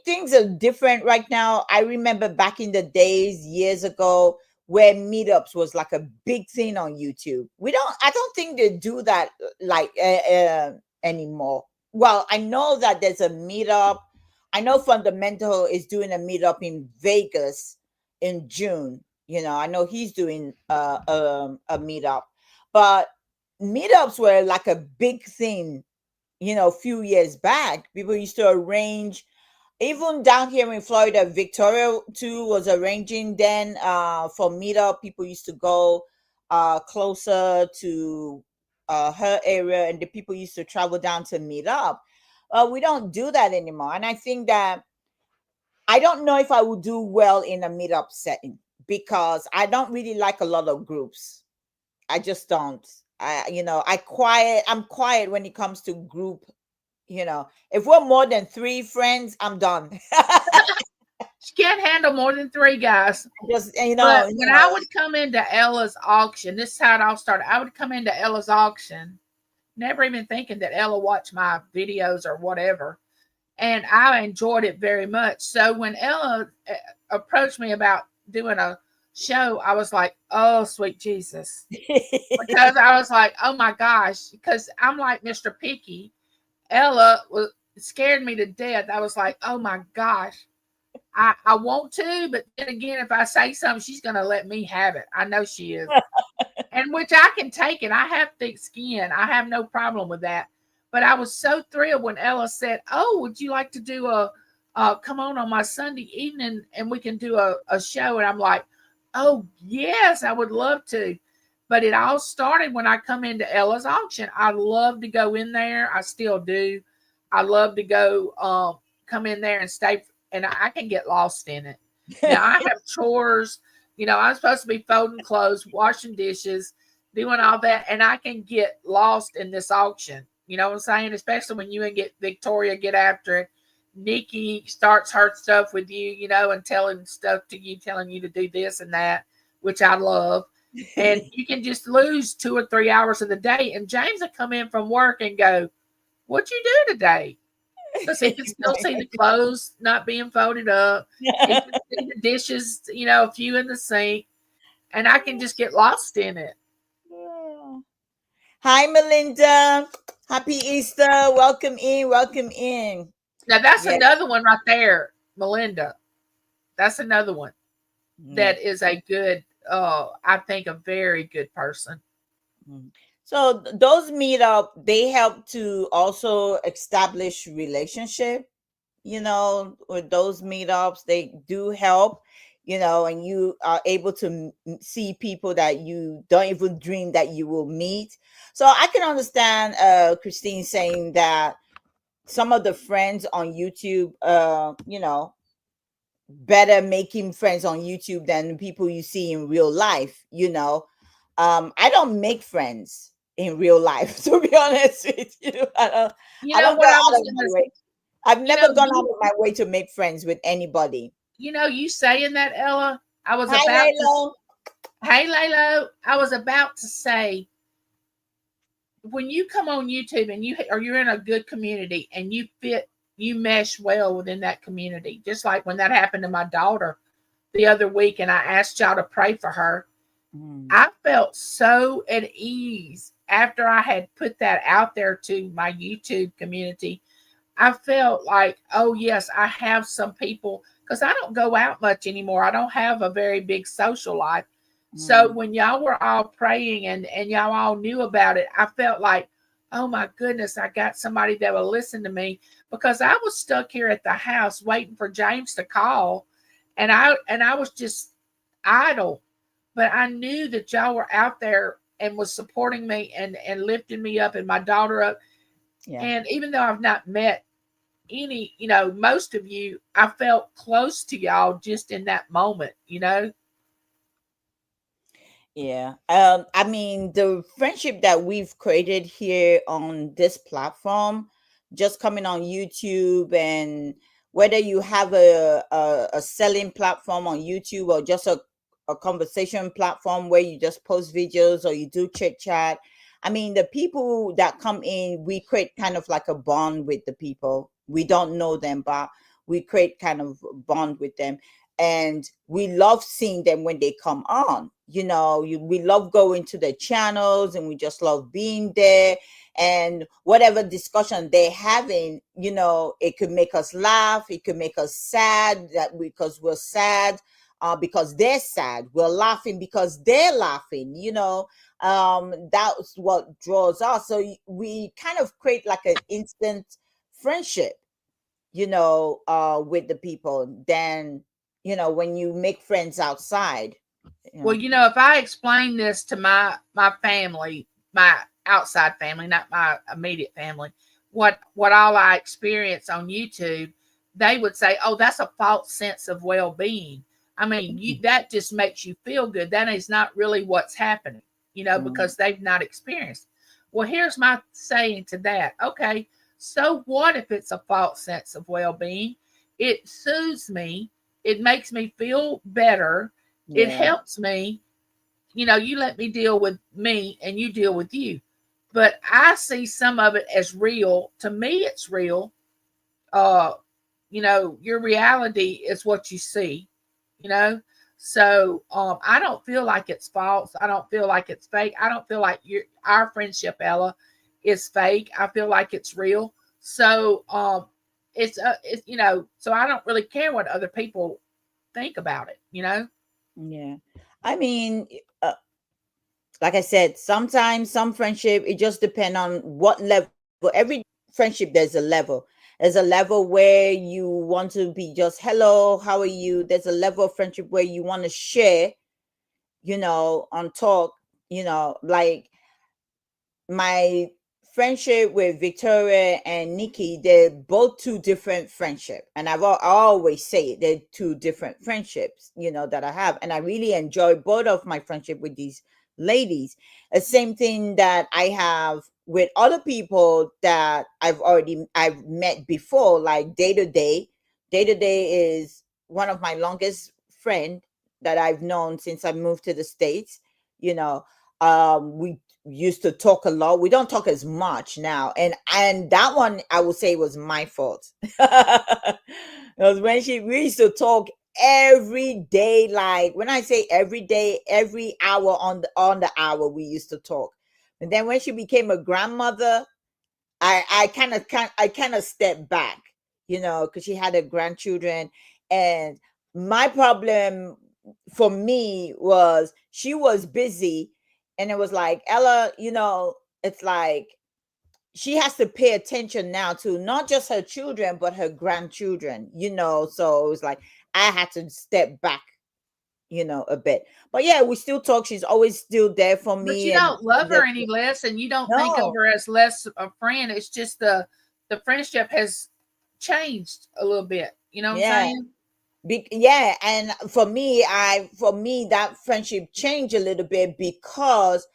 Speaker 3: things are different right now. I remember back in the days years ago where meetups was like a big thing on YouTube. I don't think they do that like anymore. Well, I know that there's a meetup. I know Fundamental is doing a meetup in Vegas in June. I know he's doing a meetup, but meetups were like a big thing, a few years back. People used to arrange, even down here in Florida, Victoria too was arranging then for meetup. People used to go closer to her area, and the people used to travel down to meet up. We don't do that anymore. And I think that I don't know if I would do well in a meetup setting because I don't really like a lot of groups. I just don't. I'm quiet when it comes to group. If we're more than 3 friends, I'm done.
Speaker 4: She can't handle more than 3 guys.
Speaker 3: Just
Speaker 4: But when I would come into Ella's auction, this is how it all started. I would come into Ella's auction, never even thinking that Ella watched my videos or whatever. And I enjoyed it very much. So when Ella approached me about doing a show, I was like, oh, sweet Jesus. Because I was like, oh my gosh, because I'm like Mr. Picky. Ella scared me to death. I was like, oh my gosh, I want to, but then again, if I say something, she's going to let me have it. I know she is. And which I can take it. I have thick skin. I have no problem with that. But I was so thrilled when Ella said, oh, would you like to do come on my Sunday evening and we can do a show? And I'm like, oh, yes, I would love to. But it all started when I come into Ella's auction. I love to go in there. I still do. I love to go come in there and stay, and I can get lost in it. Now, I have chores. I'm supposed to be folding clothes, washing dishes, doing all that, and I can get lost in this auction. You know what I'm saying? Especially when you and Victoria get after it. Nikki starts her stuff with you, and telling stuff to you, telling you to do this and that, which I love. And you can just lose 2 or 3 hours of the day. And James will come in from work and go, what'd you do today? Because he can still see the clothes not being folded up. He can see the dishes, a few in the sink. And I can just get lost in it.
Speaker 3: Hi, Melinda. Happy Easter. Welcome in. Welcome in.
Speaker 4: Now, that's another one right there, Melinda. That's another one that is a good, I think, a very good person.
Speaker 3: So those meetup, they help to also establish relationship, with those meetups. They do help, and you are able to see people that you don't even dream that you will meet. So I can understand Christine saying that some of the friends on YouTube, better making friends on YouTube than people you see in real life. I don't make friends in real life, to be honest with you. I don't go out of my way. I've never gone out of my way to make friends with anybody.
Speaker 4: You saying that, Ella, I was
Speaker 3: Hi,
Speaker 4: about
Speaker 3: Laylo.
Speaker 4: Hey, Laylo, I was about to say, when you come on YouTube and you're in a good community and you mesh well within that community, just like when that happened to my daughter the other week, and I asked y'all to pray for her. I felt so at ease after I had put that out there to my YouTube community. I felt like, oh yes, I have some people because I don't go out much anymore. I don't have a very big social life. So when y'all were all praying and y'all all knew about it, I felt like, oh my goodness, I got somebody that will listen to me, because I was stuck here at the house waiting for James to call, and I was just idle. But I knew that y'all were out there and was supporting me and lifting me up and my daughter up.
Speaker 3: Yeah.
Speaker 4: And even though I've not met any, most of you, I felt close to y'all just in that moment.
Speaker 3: Yeah. I mean, the friendship that we've created here on this platform, just coming on YouTube, and whether you have a selling platform on YouTube or just a conversation platform where you just post videos or you do chit chat. I mean, the people that come in, we create kind of like a bond with the people. We don't know them, but we create kind of a bond with them. And we love seeing them when they come on. We love going to the channels, and we just love being there, and whatever discussion they're having, it could make us laugh, it could make us sad, because we're sad, because they're sad, we're laughing because they're laughing. That's what draws us. So we kind of create like an instant friendship, with the people. Then when you make friends outside.
Speaker 4: Well, if I explain this to my family, my outside family, not my immediate family, what all I experience on YouTube, they would say, "Oh, that's a false sense of well-being." I mean, that just makes you feel good. That is not really what's happening, because they've not experienced. Well, here's my saying to that. Okay, so what if it's a false sense of well-being? It soothes me. It makes me feel better. It helps me. You let me deal with me and you deal with you. But I see some of it as real. To me, it's real. Your reality is what you see, So I don't feel like it's false. I don't feel like it's fake. I don't feel like our friendship, Ella, is fake. I feel like it's real. So it's so I don't really care what other people think about it.
Speaker 3: Yeah. I mean, like I said, sometimes some friendship, it just depends on what level. Every friendship, there's a level. There's a level where you want to be just, hello, how are you? There's a level of friendship where you want to share, on talk, like my friendship with Victoria and Nikki, they're both two different friendship. And I always say it, they're two different friendships, that I have. And I really enjoy both of my friendship with these ladies. The same thing that I have with other people that I've met before, like Day to Day. Day to Day is one of my longest friend that I've known since I moved to the States. We used to talk a lot. We don't talk as much now, and that one I would say was my fault. Because when we used to talk every day, like when I say every day, every hour on the hour, we used to talk. And then when she became a grandmother, I kind of stepped back, because she had her grandchildren. And my problem for me was she was busy, and it was like, Ella, it's like she has to pay attention now to not just her children but her grandchildren. So it was like I had to step back, a bit. But yeah, we still talk. She's always still there for me.
Speaker 4: But you don't love her any less, and you don't think of her as less a friend. It's just the friendship has changed a little bit. You know what I'm saying?
Speaker 3: And for me, that friendship changed a little bit, because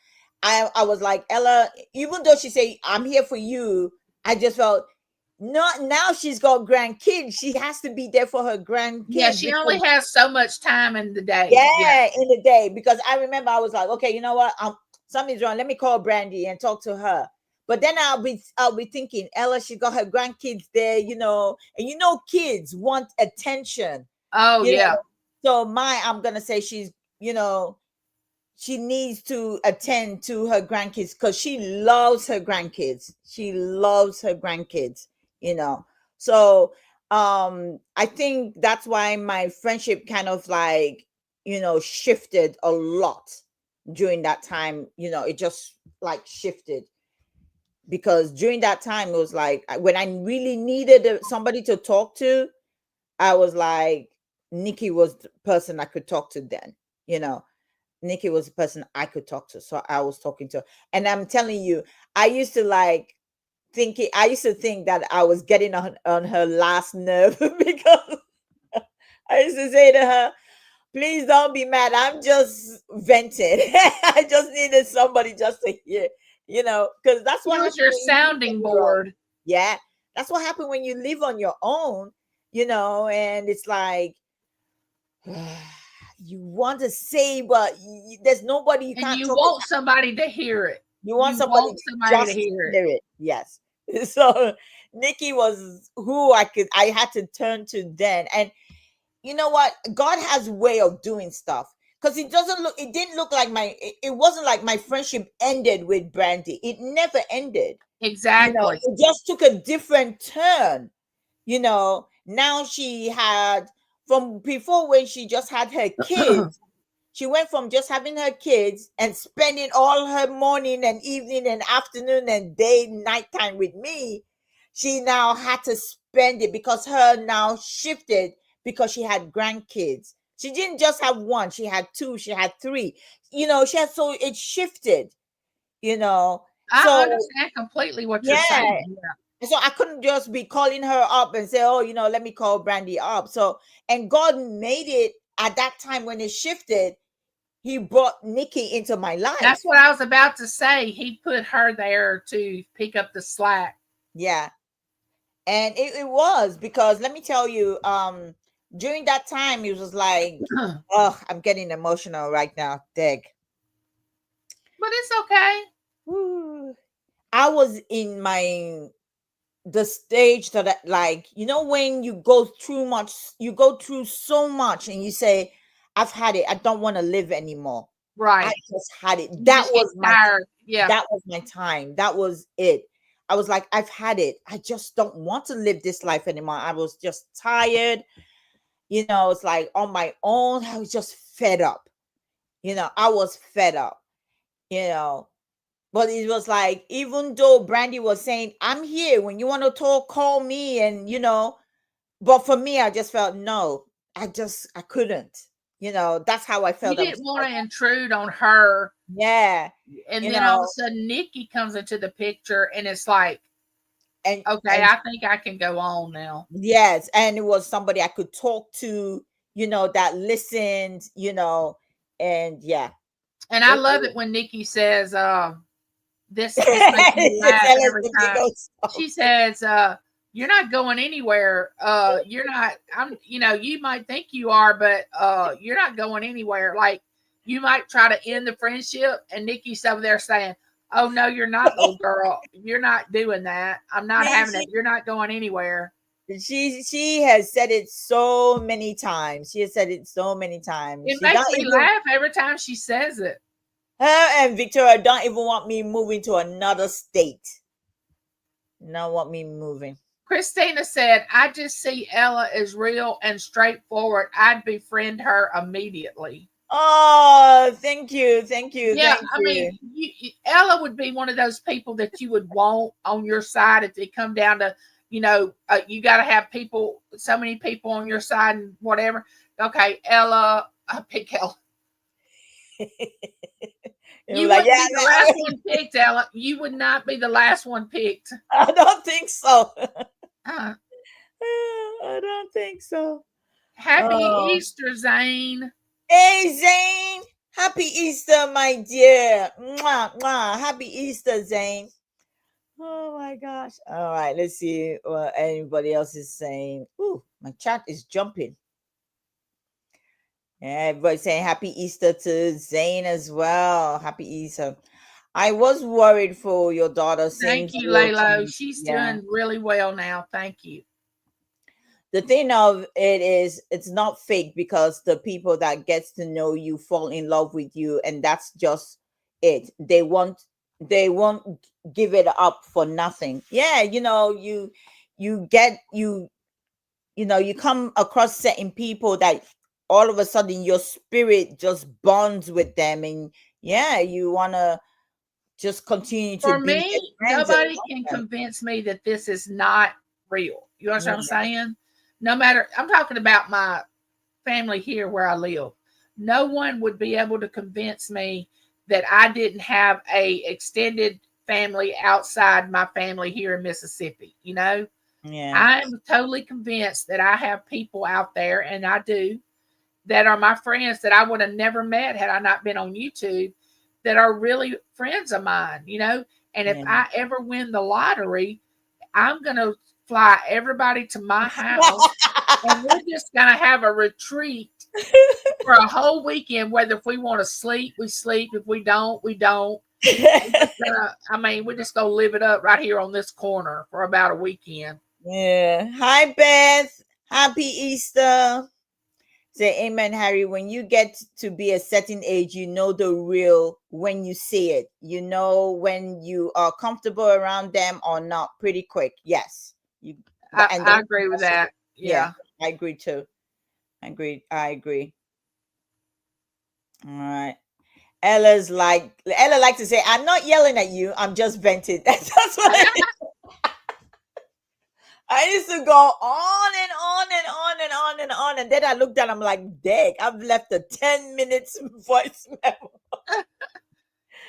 Speaker 3: I was like, Ella, even though she said I'm here for you, I just felt not, now she's got grandkids, she has to be there for her grandkids.
Speaker 4: Yeah, she only has so much time in the day.
Speaker 3: In the day, because I remember I was like, okay, you know what, something's wrong, let me call Brandy and talk to her. But then I'll be thinking, Ella, she got her grandkids there, and kids want attention.
Speaker 4: Oh, yeah.
Speaker 3: So I'm gonna say she's, she needs to attend to her grandkids, because she loves her grandkids. She loves her grandkids, So I think that's why my friendship kind of like, shifted a lot during that time. It just like shifted, because during that time it was like when I really needed somebody to talk to, I was like, Nikki was the person I could talk to then. you know Nikki was the person I could talk to, so I was talking to her. And I'm telling you, I used to like I used to think that I was getting on her last nerve because I used to say to her, please don't be mad. I'm just venting. I just needed somebody just to hear, because that's
Speaker 4: It
Speaker 3: what
Speaker 4: was
Speaker 3: happens
Speaker 4: your
Speaker 3: when you live on
Speaker 4: sounding
Speaker 3: your own.
Speaker 4: board.
Speaker 3: Yeah. That's what happened when you live on your own, and it's like, you want to say, but there's nobody, you
Speaker 4: And
Speaker 3: can't
Speaker 4: you
Speaker 3: talk.
Speaker 4: want somebody to hear it.
Speaker 3: You want
Speaker 4: You
Speaker 3: somebody
Speaker 4: want
Speaker 3: to
Speaker 4: somebody to
Speaker 3: just
Speaker 4: hear it.
Speaker 3: hear it. Yes. So Nikki was who I had to turn to then. And you know what? God has a way of doing stuff. Because it didn't look like it wasn't like my friendship ended with Brandy. It never ended.
Speaker 4: Exactly.
Speaker 3: It just took a different turn. Now she had, from before when she just had her kids, she went from just having her kids and spending all her morning and evening and afternoon and day, nighttime with me. She now had to spend it because her now shifted, because she had grandkids. She didn't just have one, she had two, she had three. So it shifted, you know.
Speaker 4: I
Speaker 3: So
Speaker 4: understand completely what you're
Speaker 3: yeah.
Speaker 4: saying. Yeah.
Speaker 3: So I couldn't just be calling her up and say, oh, let me call Brandy up. So, and God made it at that time when it shifted, he brought Nikki into my life.
Speaker 4: That's what I was about to say. He put her there to pick up the slack.
Speaker 3: Yeah. And it was because, let me tell you, during that time, it was like,
Speaker 4: But
Speaker 3: oh, I'm getting emotional right now. Dig.
Speaker 4: it's okay.
Speaker 3: Woo. I was in the stage that like, when you go through so much and you say, I've had it, I don't want to live anymore. I
Speaker 4: Right.
Speaker 3: just had it.
Speaker 4: You just get tired. Yeah.
Speaker 3: That was my time. That was it. I was like, I've had it. I just don't want to live this life anymore. I was just tired. It's like on my own. I was just fed up. I was fed up. You know, but it was like, even though Brandy was saying, I'm here. When you want to talk, call me. And, but for me, I just felt, no, I couldn't. That's how I
Speaker 4: You
Speaker 3: felt. I was
Speaker 4: didn't want
Speaker 3: like,
Speaker 4: to intrude on her.
Speaker 3: yeah,
Speaker 4: And
Speaker 3: you
Speaker 4: then all of a
Speaker 3: know,
Speaker 4: sudden, Nikki comes into the picture, and it's like,
Speaker 3: and,
Speaker 4: okay,
Speaker 3: and
Speaker 4: I think I can go on now.
Speaker 3: yes, and it was somebody I could talk to, that listened, and yeah.
Speaker 4: And I love it when Nikki says, this makes me
Speaker 3: It's
Speaker 4: laugh
Speaker 3: Ellis
Speaker 4: every
Speaker 3: the
Speaker 4: time.
Speaker 3: Giggle Stone.
Speaker 4: She says, you're not going anywhere. You're not, you might think you are, but you're not going anywhere. Like, you might try to end the friendship, and Nikki's over there saying, oh, no, you're not, little girl. You're not doing that. I'm not
Speaker 3: See,
Speaker 4: having it. You're not going anywhere.
Speaker 3: she has said it so many times. She has said it so many times.
Speaker 4: It
Speaker 3: She don't
Speaker 4: makes me
Speaker 3: even
Speaker 4: laugh every time she says it.
Speaker 3: Her and Victoria don't even want me moving to another state. Not want me moving.
Speaker 4: Christina said, I just see Ella as real and straightforward. I'd befriend her immediately.
Speaker 3: Oh, thank you, thank you,
Speaker 4: Yeah,
Speaker 3: thank
Speaker 4: I mean,
Speaker 3: you.
Speaker 4: Ella would be one of those people that you would want on your side if it come down to, you got to have so many people on your side and whatever. Okay, Ella, I pick Ella. You
Speaker 3: Like,
Speaker 4: wouldn't be the last one picked, Ella. You would not be the last one picked.
Speaker 3: I don't think so.
Speaker 4: Uh,
Speaker 3: I don't think so.
Speaker 4: Happy
Speaker 3: Oh.
Speaker 4: Easter, Zane.
Speaker 3: Hey, Zane. Happy Easter, my dear. Mwah, mwah. Happy Easter, Zane. Oh my gosh. All right, let's see what anybody else is saying. Ooh, my chat is jumping. Yeah, everybody's saying happy Easter to Zane as well. Happy Easter. I was worried for your daughter. Same
Speaker 4: Thank you,
Speaker 3: deal to
Speaker 4: Laylo.
Speaker 3: me.
Speaker 4: She's
Speaker 3: Yeah.
Speaker 4: doing really well now. Thank you.
Speaker 3: The thing of it is, it's not fake, because the people that gets to know you fall in love with you, and that's just it. They won't give it up for nothing. Yeah, you get you come across certain people that all of a sudden your spirit just bonds with them, and yeah, you want to just continue to
Speaker 4: For
Speaker 3: be their
Speaker 4: me,
Speaker 3: friends and
Speaker 4: nobody
Speaker 3: love
Speaker 4: can
Speaker 3: them.
Speaker 4: convince me that this is not real. You understand what
Speaker 3: Yeah,
Speaker 4: I'm saying? No matter, I'm talking about my family here where I live. No one would be able to convince me that I didn't have a extended family outside my family here in Mississippi.
Speaker 3: yeah,
Speaker 4: I'm totally convinced that I have people out there, and I do, that are my friends that I would have never met had I not been on YouTube, that are really friends of mine. And if
Speaker 3: yeah.
Speaker 4: I ever win the lottery, I'm going to fly everybody to my house, and we're just going to have a retreat for a whole weekend. Whether if we want to sleep, we sleep. If we don't, we don't. We're just gonna live it up right here on this corner for about a weekend.
Speaker 3: Yeah. Hi, Beth. Happy Easter. Say amen, Harry. When you get to be a certain age, you know the real when you see it. You know when you are comfortable around them or not pretty quick. Yes. You and
Speaker 4: I
Speaker 3: that's
Speaker 4: agree with
Speaker 3: also,
Speaker 4: that.
Speaker 3: yeah,
Speaker 4: Yeah.
Speaker 3: I agree too. I agree. All right. Ella likes to say, I'm not yelling at you, I'm just venting. That's what I used to go on and on and on and on and on. And then I looked down, I'm like, dang, I've left a 10 minutes voice memo.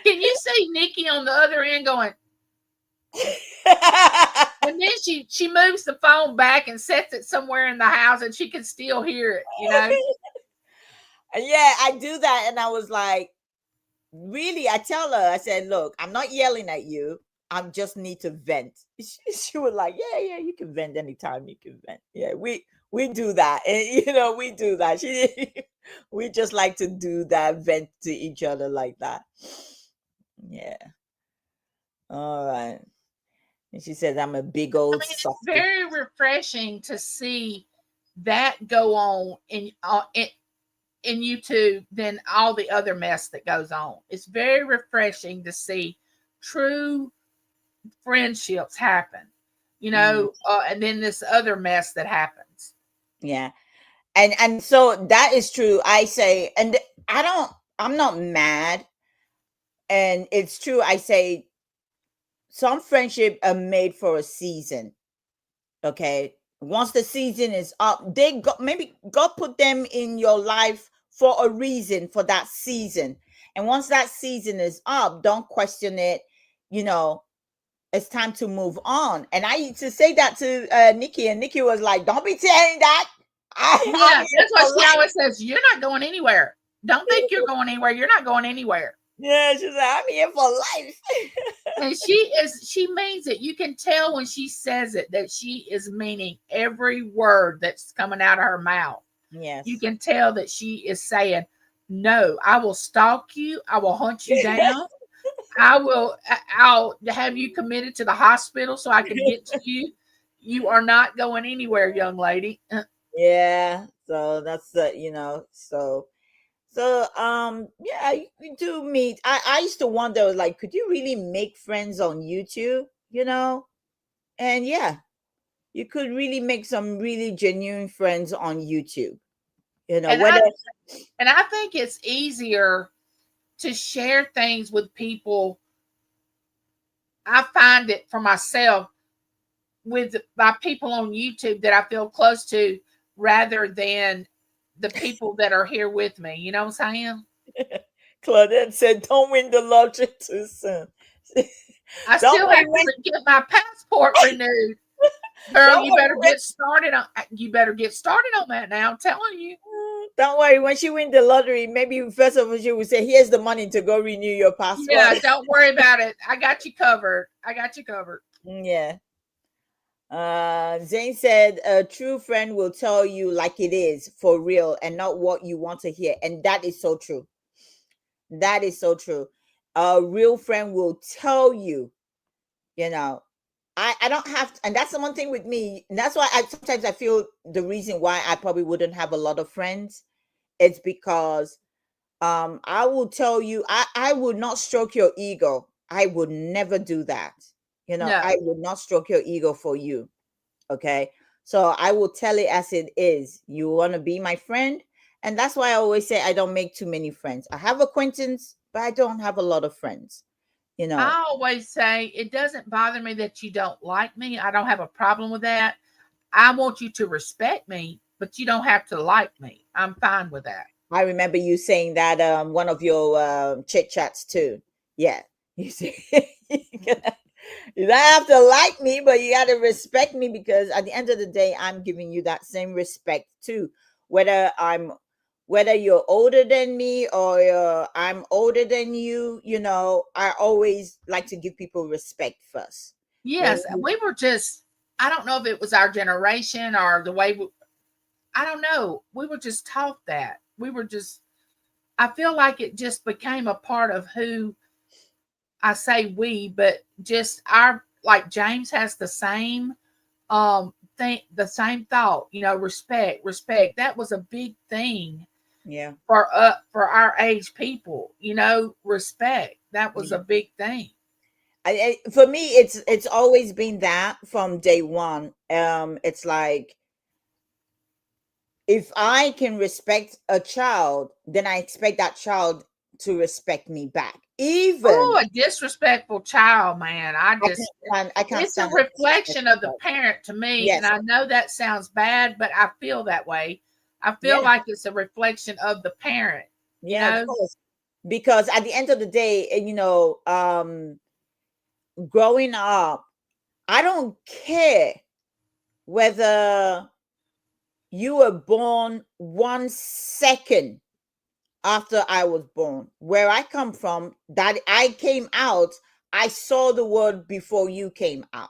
Speaker 4: Can you see Nikki on the other end going, and then she moves the phone back and sets it somewhere in the house and she can still hear it.
Speaker 3: Yeah, I do that. And I was like, really? I tell her, I said, look, I'm not yelling at you. I just need to vent. She was like, yeah, you can vent anytime you can vent. Yeah, we do that. And we do that. We just like to do that, vent to each other like that. Yeah. All right. And she says, I'm a big
Speaker 4: I
Speaker 3: old
Speaker 4: mean, it's
Speaker 3: softy.
Speaker 4: very refreshing to see that go on in YouTube than all the other mess that goes on. It's very refreshing to see true friendships happen, and then this other mess that happens.
Speaker 3: Yeah. And so that is true. I say, and I'm not mad. And it's true. I say some friendship are made for a season. Okay. Once the season is up, maybe God put them in your life for a reason for that season. And once that season is up, don't question it. You know, it's time to move on. And I used to say that to Nikki, and Nikki was like, "Don't be saying that. I'm
Speaker 4: Yeah,
Speaker 3: here
Speaker 4: that's
Speaker 3: for
Speaker 4: what she
Speaker 3: life."
Speaker 4: always says. You're not going anywhere. Don't think you're going anywhere. You're not going anywhere.
Speaker 3: Yeah, she's like, "I'm here for life."
Speaker 4: And she means it. You can tell when she says it that she is meaning every word that's coming out of her mouth. You
Speaker 3: Yes.
Speaker 4: can tell that she is saying, "No, I will stalk you. I will hunt you down. I'll have you committed to the hospital so I can get to you. You are not going anywhere, young lady."
Speaker 3: Yeah. So that's yeah, you do meet. I used to wonder, like, could you really make friends on YouTube? And yeah, you could really make some really genuine friends on YouTube.
Speaker 4: And
Speaker 3: Whether
Speaker 4: I think it's easier to share things with people. I find it for myself with by people on YouTube that I feel close to rather than the people that are here with me. You know what I'm saying?
Speaker 3: Claudette said, "Don't win the lottery too soon."
Speaker 4: I
Speaker 3: Don't
Speaker 4: still
Speaker 3: worry
Speaker 4: have
Speaker 3: when
Speaker 4: to get my passport renewed. Girl,
Speaker 3: don't
Speaker 4: you better
Speaker 3: worry
Speaker 4: get started on that now. I'm telling you.
Speaker 3: don't worry when she win the lottery. Maybe first of all she will say, "Here's the money to go renew your
Speaker 4: Yeah,
Speaker 3: passport."
Speaker 4: don't worry about it. I got you covered. I got you covered.
Speaker 3: Yeah. Zane said, "A true friend will tell you like it is for real and not what you want to hear," and that is so true. That is so true. A real friend will tell you. You know, I don't have, and that's the one thing with me. And that's why I sometimes I feel the reason why I probably wouldn't have a lot of friends. It's because I will tell you, I would not stroke your ego. I would never do that.
Speaker 4: No.
Speaker 3: I would not stroke your ego for you. Okay. So I will tell it as it is. You want to be my friend? And that's why I always say I don't make too many friends. I have acquaintance, but I don't have a lot of friends. You know,
Speaker 4: I always say it doesn't bother me that you don't like me. I don't have a problem with that. I want you to respect me, but you don't have to like me. I'm fine with that.
Speaker 3: I remember you saying that one of your chit chats too. Yeah. You say you don't have to like me, but you got to respect me, because at the end of the day, I'm giving you that same respect too. Whether I'm whether you're older than me or I'm older than you, you know, I always like to give people respect first. When
Speaker 4: Yes, we were just, I don't know if it was our generation or the way, I don't know. We were just taught that. We were just, I feel like it just became a part of who, I say we, but just our, like James has the same thing, the same thought, respect, respect. That was a big thing
Speaker 3: yeah,
Speaker 4: for our age people, respect. That was
Speaker 3: yeah.
Speaker 4: a big thing.
Speaker 3: For me, it's always been that from day one. It's like if I can respect a child, then I expect that child to respect me back. Even
Speaker 4: Oh, a disrespectful child, man.
Speaker 3: I can't
Speaker 4: It's a
Speaker 3: stand a
Speaker 4: reflection
Speaker 3: disrespectful
Speaker 4: of the
Speaker 3: child.
Speaker 4: parent to me. And
Speaker 3: Yes,
Speaker 4: I know that sounds bad, but I feel that way. I feel
Speaker 3: yeah,
Speaker 4: like it's a reflection of the parent, you
Speaker 3: yeah, of
Speaker 4: know?
Speaker 3: course. Because at the end of the day, growing up, I don't care whether you were born 1 second after I was born. Where I come from, that I came out, I saw the world before you came out.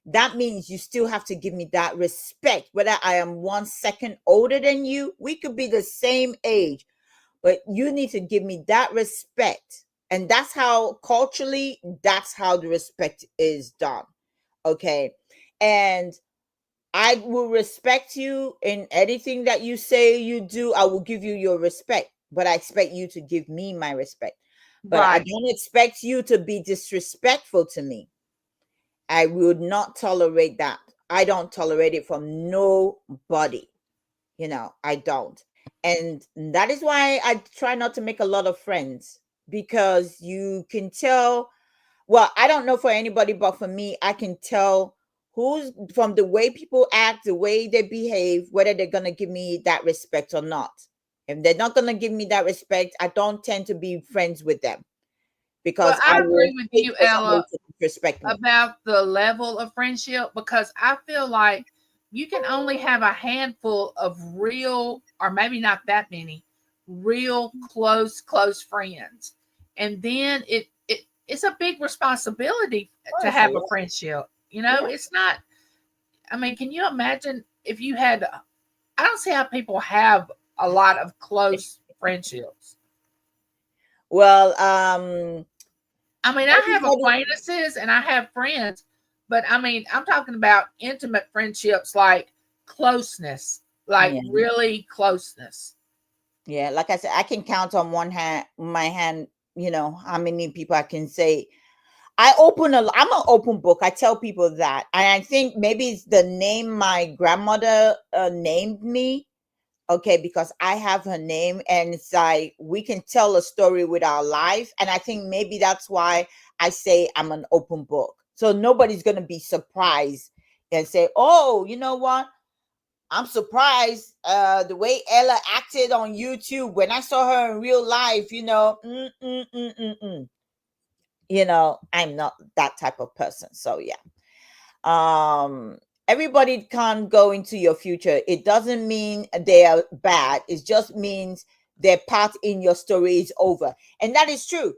Speaker 3: That means you still have to give me that respect. Whether I am 1 second older than you, we could be the same age, but you need to give me that respect. And that's how culturally, that's how the respect is done. Okay. And I will respect you in anything that you say you do. I will give you your respect, but I expect you to give me my respect. But I
Speaker 4: Right.
Speaker 3: don't expect you to be disrespectful to me. I would not tolerate that. I don't tolerate it from nobody. I don't. And that is why I try not to make a lot of friends, because you can tell. Well, I don't know for anybody, but for me, I can tell who's from the way people act, the way they behave, whether they're going to give me that respect or not. If they're not going to give me that respect, I don't tend to be friends with them,
Speaker 4: Well,
Speaker 3: because I
Speaker 4: I
Speaker 3: will
Speaker 4: agree with
Speaker 3: hate
Speaker 4: you,
Speaker 3: for somebody
Speaker 4: Ella,
Speaker 3: to disrespect me.
Speaker 4: about the level of friendship because I feel like you can only have a handful of real, or maybe not that many, real close friends, and then it's a big responsibility
Speaker 3: Of
Speaker 4: to
Speaker 3: course,
Speaker 4: have a
Speaker 3: yeah.
Speaker 4: friendship.
Speaker 3: Yeah.
Speaker 4: It's not. I mean, can you imagine if you had? I don't see how people have a lot of close friendships.
Speaker 3: Well,
Speaker 4: I mean, I have
Speaker 3: everybody,
Speaker 4: acquaintances and I have friends, but I mean, I'm talking about intimate friendships like closeness, like
Speaker 3: yeah,
Speaker 4: really closeness.
Speaker 3: yeah. Like I said, I can count on my hand, how many people I can say. I'm an open book. I tell people that. And I think maybe it's the name my grandmother named me. Okay, because I have her name, and it's like we can tell a story with our life. And I think maybe that's why I say I'm an open book. So nobody's going to be surprised and say, oh, you know what? I'm surprised the way Ella acted on YouTube when I saw her in real life, I'm not that type of person. So yeah. Everybody can't go into your future. It doesn't mean they are bad. It just means their part in your story is over. And that is true.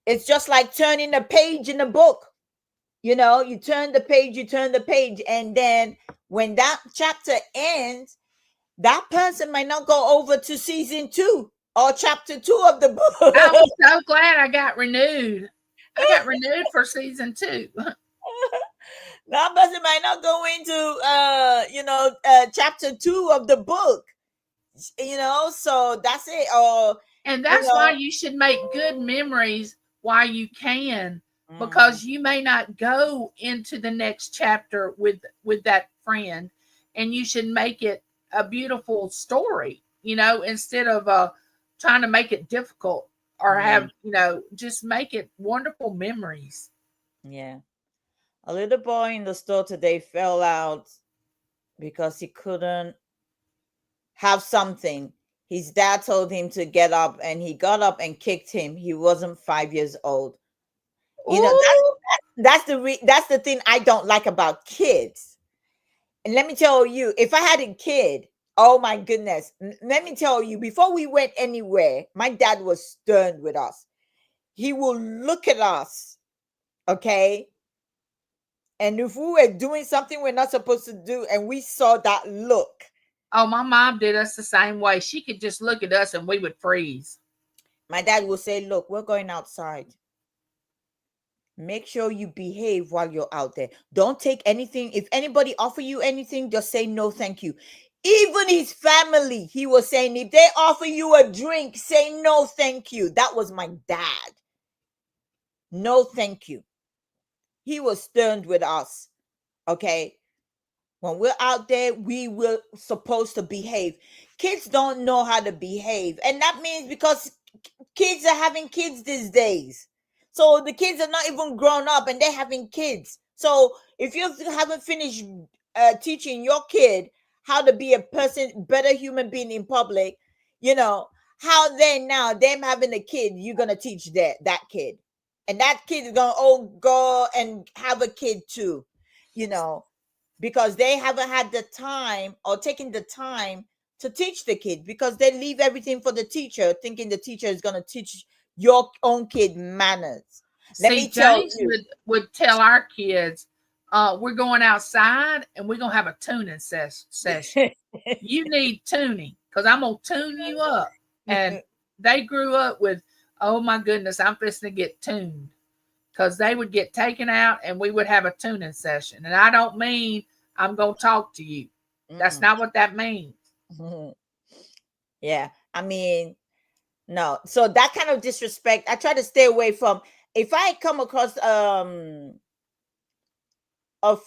Speaker 3: It's just like turning a page in a book. You turn the page, and then when that chapter ends, that person might not go over to season 2 or chapter 2 of the
Speaker 4: I
Speaker 3: book.
Speaker 4: was so glad I got renewed. I got renewed for season 2.
Speaker 3: That person might not go into chapter 2 of the book. So that's it. Or
Speaker 4: And
Speaker 3: you
Speaker 4: that's why
Speaker 3: know
Speaker 4: you should make good memories while you can,
Speaker 3: mm,
Speaker 4: because you may not go into the next chapter with that friend. and you should make it a beautiful story, instead of trying to make it difficult or
Speaker 3: Yeah.
Speaker 4: have, just make it wonderful memories.
Speaker 3: Yeah. A little boy in the store today fell out because he couldn't have something. His dad told him to get up, and he got up and kicked him. He wasn't 5 years old. You know,
Speaker 4: Ooh,
Speaker 3: that's the thing I don't like about kids. And let me tell you, if I had a kid, oh my goodness, let me tell you, before we went anywhere, my dad was stern with us. He will look at us, okay? And if we were doing something we're not supposed to do, and we saw that look,
Speaker 4: oh, my mom did us the same way. She could just look at us and we would freeze.
Speaker 3: my dad will say, "Look, we're going outside. Make sure you behave while you're out there. Don't take anything. If anybody offer you anything, just say no, thank you." Even his family, he was saying, if they offer you a drink, say no, thank you. That was my dad. No, thank you. He was stern with us. Okay. When we're out there, we were supposed to behave. Kids don't know how to behave. And that means because kids are having kids these days. So the kids are not even grown up and they're having kids. So if you haven't finished teaching your kid how to be a person, better human being in public, how then now them having a kid, you're gonna teach that kid. And that kid is gonna go and have a kid too, because they haven't had the time or taken the time to teach the kid, because they leave everything for the teacher, thinking the teacher is going to teach your own kid manners. Let
Speaker 4: See,
Speaker 3: me tell
Speaker 4: James
Speaker 3: you.
Speaker 4: would tell our kids, we're going outside and we're going to have a tuning session. You need tuning because I'm going to tune you up. And they grew up with, oh my goodness, I'm fixing to get tuned, because they would get taken out and we would have a tuning session. And I don't mean I'm going to talk to you. That's not what that means.
Speaker 3: Yeah. I mean, no. So that kind of disrespect, I try to stay away from. If I come across a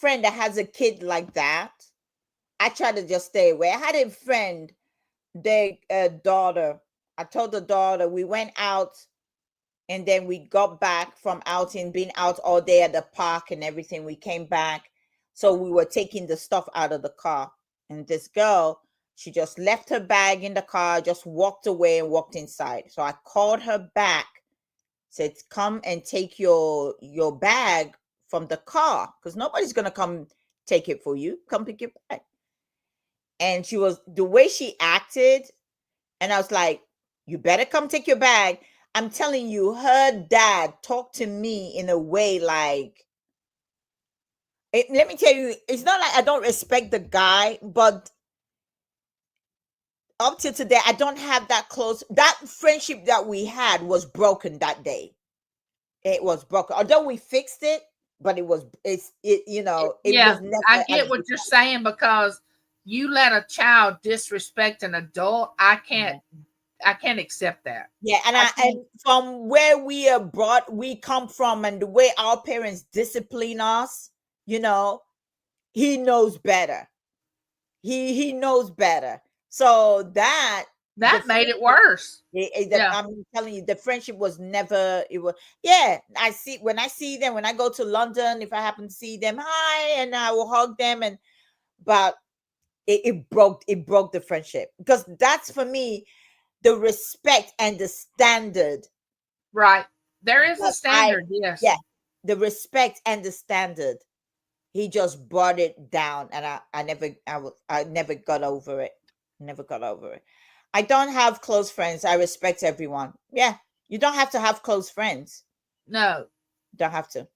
Speaker 3: friend that has a kid like that, I try to just stay away. I had a friend, their daughter. I told the daughter, we went out, and then we got back from outing, being out all day at the park and everything. We came back. So we were taking the stuff out of the car. And this girl, she just left her bag in the car, just walked away and walked inside. So I called her back, said, come and take your bag from the car, because nobody's going to come take it for you. Come pick your bag. And she was, the way she acted, and I was like, you better come take your bag. I'm telling you, her dad talked to me in a way like, let me tell you, it's not like I don't respect the guy, but up till today, I don't have that close. That friendship that we had was broken that day. It was broken. Although we fixed it, but it was
Speaker 4: Yeah,
Speaker 3: never
Speaker 4: I
Speaker 3: as
Speaker 4: get what you're saying, because you let a child disrespect an adult. I can't accept that.
Speaker 3: Yeah, and from where we come from, and the way our parents discipline us, he knows better. He knows better. So that
Speaker 4: made it worse. Yeah.
Speaker 3: I'm telling you, the friendship was never. It was, yeah. When I see them, when I go to London, if I happen to see them, hi, and I will hug them, but it broke the friendship, because that's for me the respect and the standard.
Speaker 4: Right. There is a standard, yes.
Speaker 3: Yeah, the respect and the standard. He just brought it down, and I never got over it. Never got over it. I don't have close friends. I respect everyone. Yeah, you don't have to have close friends.
Speaker 4: No.
Speaker 3: Don't have to.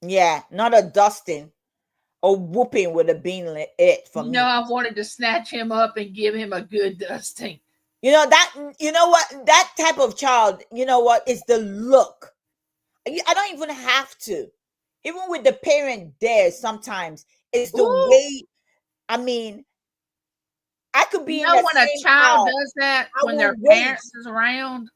Speaker 3: Yeah, not a dusting or whooping would have been it for me.
Speaker 4: I wanted to snatch him up and give him a good dusting.
Speaker 3: That type of child, is the look. I don't even have to. Even with the parent there, sometimes it's the way. I mean, I could be
Speaker 4: when a child does that when their parents is around,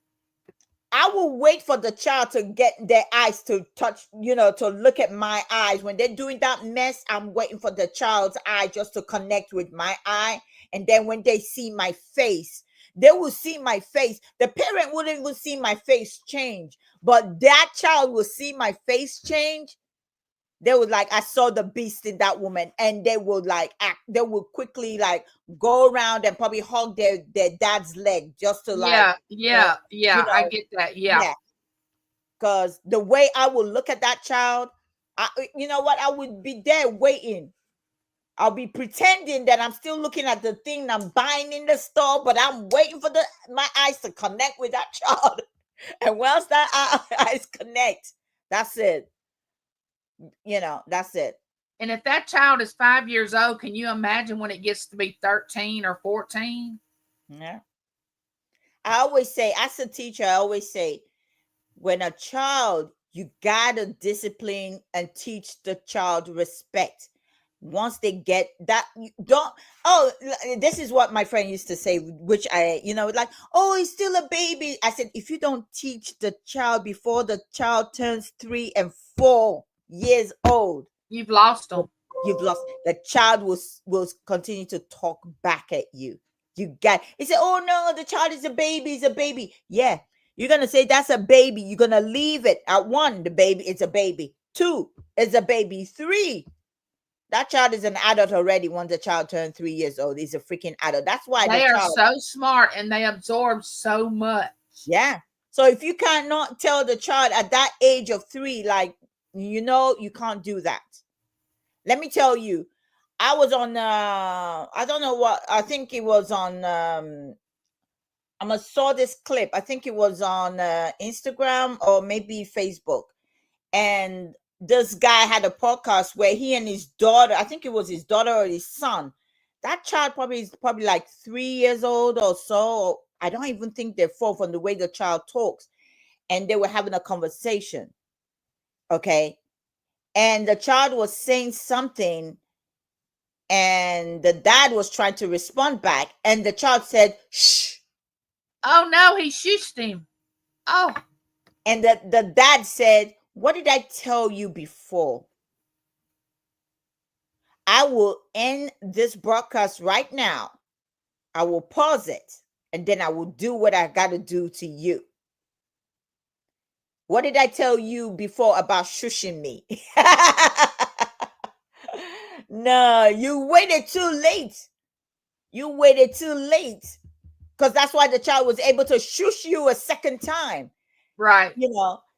Speaker 3: I will wait for the child to get their eyes to touch, to look at my eyes. When they're doing that mess, I'm waiting for the child's eye just to connect with my eye. And then when they see my face, they will see my face. The parent wouldn't even see my face change, but that child will see my face change. They would like, I saw the beast in that woman, and they would like act. They would quickly like go around and probably hug their dad's leg just to like,
Speaker 4: yeah. I get that. Yeah.
Speaker 3: Because the way I would look at that child, you know what? I would be there waiting. I'll be pretending that I'm still looking at the thing I'm buying in the store, but I'm waiting for my eyes to connect with that child. And once that eyes connect, that's it. That's it.
Speaker 4: And if that child is 5 years old, can you imagine when it gets to be 13 or 14?
Speaker 3: Yeah. I always say, as a teacher, when a child, you gotta discipline and teach the child respect. Once they get that, this is what my friend used to say, which I, like, oh, he's still a baby. I said, if you don't teach the child before the child turns 3 and 4 years old,
Speaker 4: you've lost them.
Speaker 3: You've lost. The child will continue to talk back at you. He said, oh no, the child is a baby, it's a baby. Yeah, you're gonna say that's a baby. You're gonna leave it at 1, the baby, it's a baby. 2, it's a baby. 3, that child is an adult already. Once the child turned 3 years old, he's a freaking adult. That's why
Speaker 4: they are so smart and they absorb so much.
Speaker 3: Yeah. So if you cannot tell the child at that age of 3, like, you can't do that. Let me tell you, I was on I don't know what, I think it was on I saw this clip. I think it was on Instagram or maybe Facebook. And this guy had a podcast where he and his daughter, I think it was his daughter or his son. That child is probably like 3 years old or so. I don't even think they're 4 from the way the child talks. And they were having a conversation. Okay. And the child was saying something, and the dad was trying to respond back, and the child said, shh.
Speaker 4: Oh no, he shushed him. Oh.
Speaker 3: And the dad said, what did I tell you before? I will end this broadcast right now. I will pause it, and then I will do what I got to do to you. What did I tell you before about shushing me? No, you waited too late. Because that's why the child was able to shush you a second time.
Speaker 4: Right.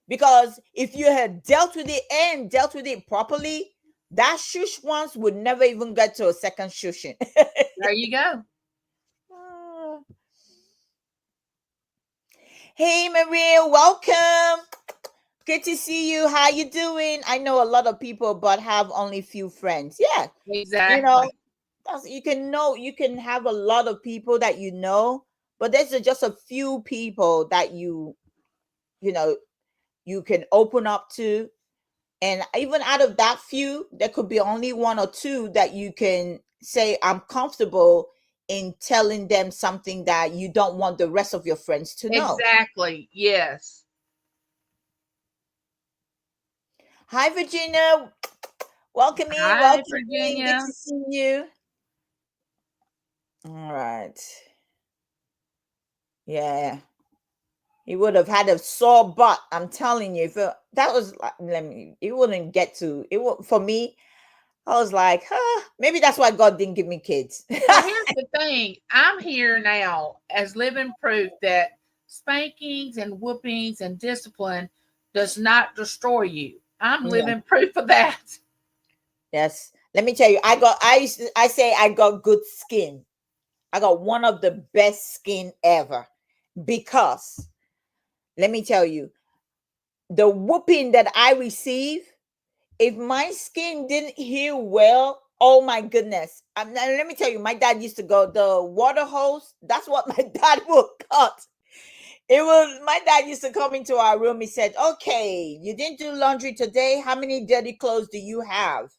Speaker 3: Because if you had dealt with it properly, that shush once would never even get to a second shushing.
Speaker 4: There you go.
Speaker 3: Hey, Maria, welcome. Good to see you. How you doing? I know a lot of people, but have only few friends. Yeah,
Speaker 4: exactly.
Speaker 3: You can have a lot of people that but there's just a few people that you can open up to, and even out of that few, there could be only 1 or 2 that you can say, I'm comfortable in telling them something that you don't want the rest of your friends to know.
Speaker 4: Exactly. Yes.
Speaker 3: Hi, Virginia. Welcome in.
Speaker 4: Hi, Virginia.
Speaker 3: Good to see you. All right. Yeah. He would have had a sore butt. I'm telling you. If that was, it wouldn't get to it. For me, I was like, maybe that's why God didn't give me kids.
Speaker 4: Well, here's the thing. I'm here now as living proof that spankings and whoopings and discipline does not destroy you. I'm living proof of that.
Speaker 3: Yes. Let me tell you, I say I got good skin. I got one of the best skin ever, because let me tell you, the whooping that I receive, if my skin didn't heal well, oh my goodness. Let me tell you, my dad used to go, the water hose, that's what my dad would cut. My dad used to come into our room. He said, okay, you didn't do laundry today. How many dirty clothes do you have?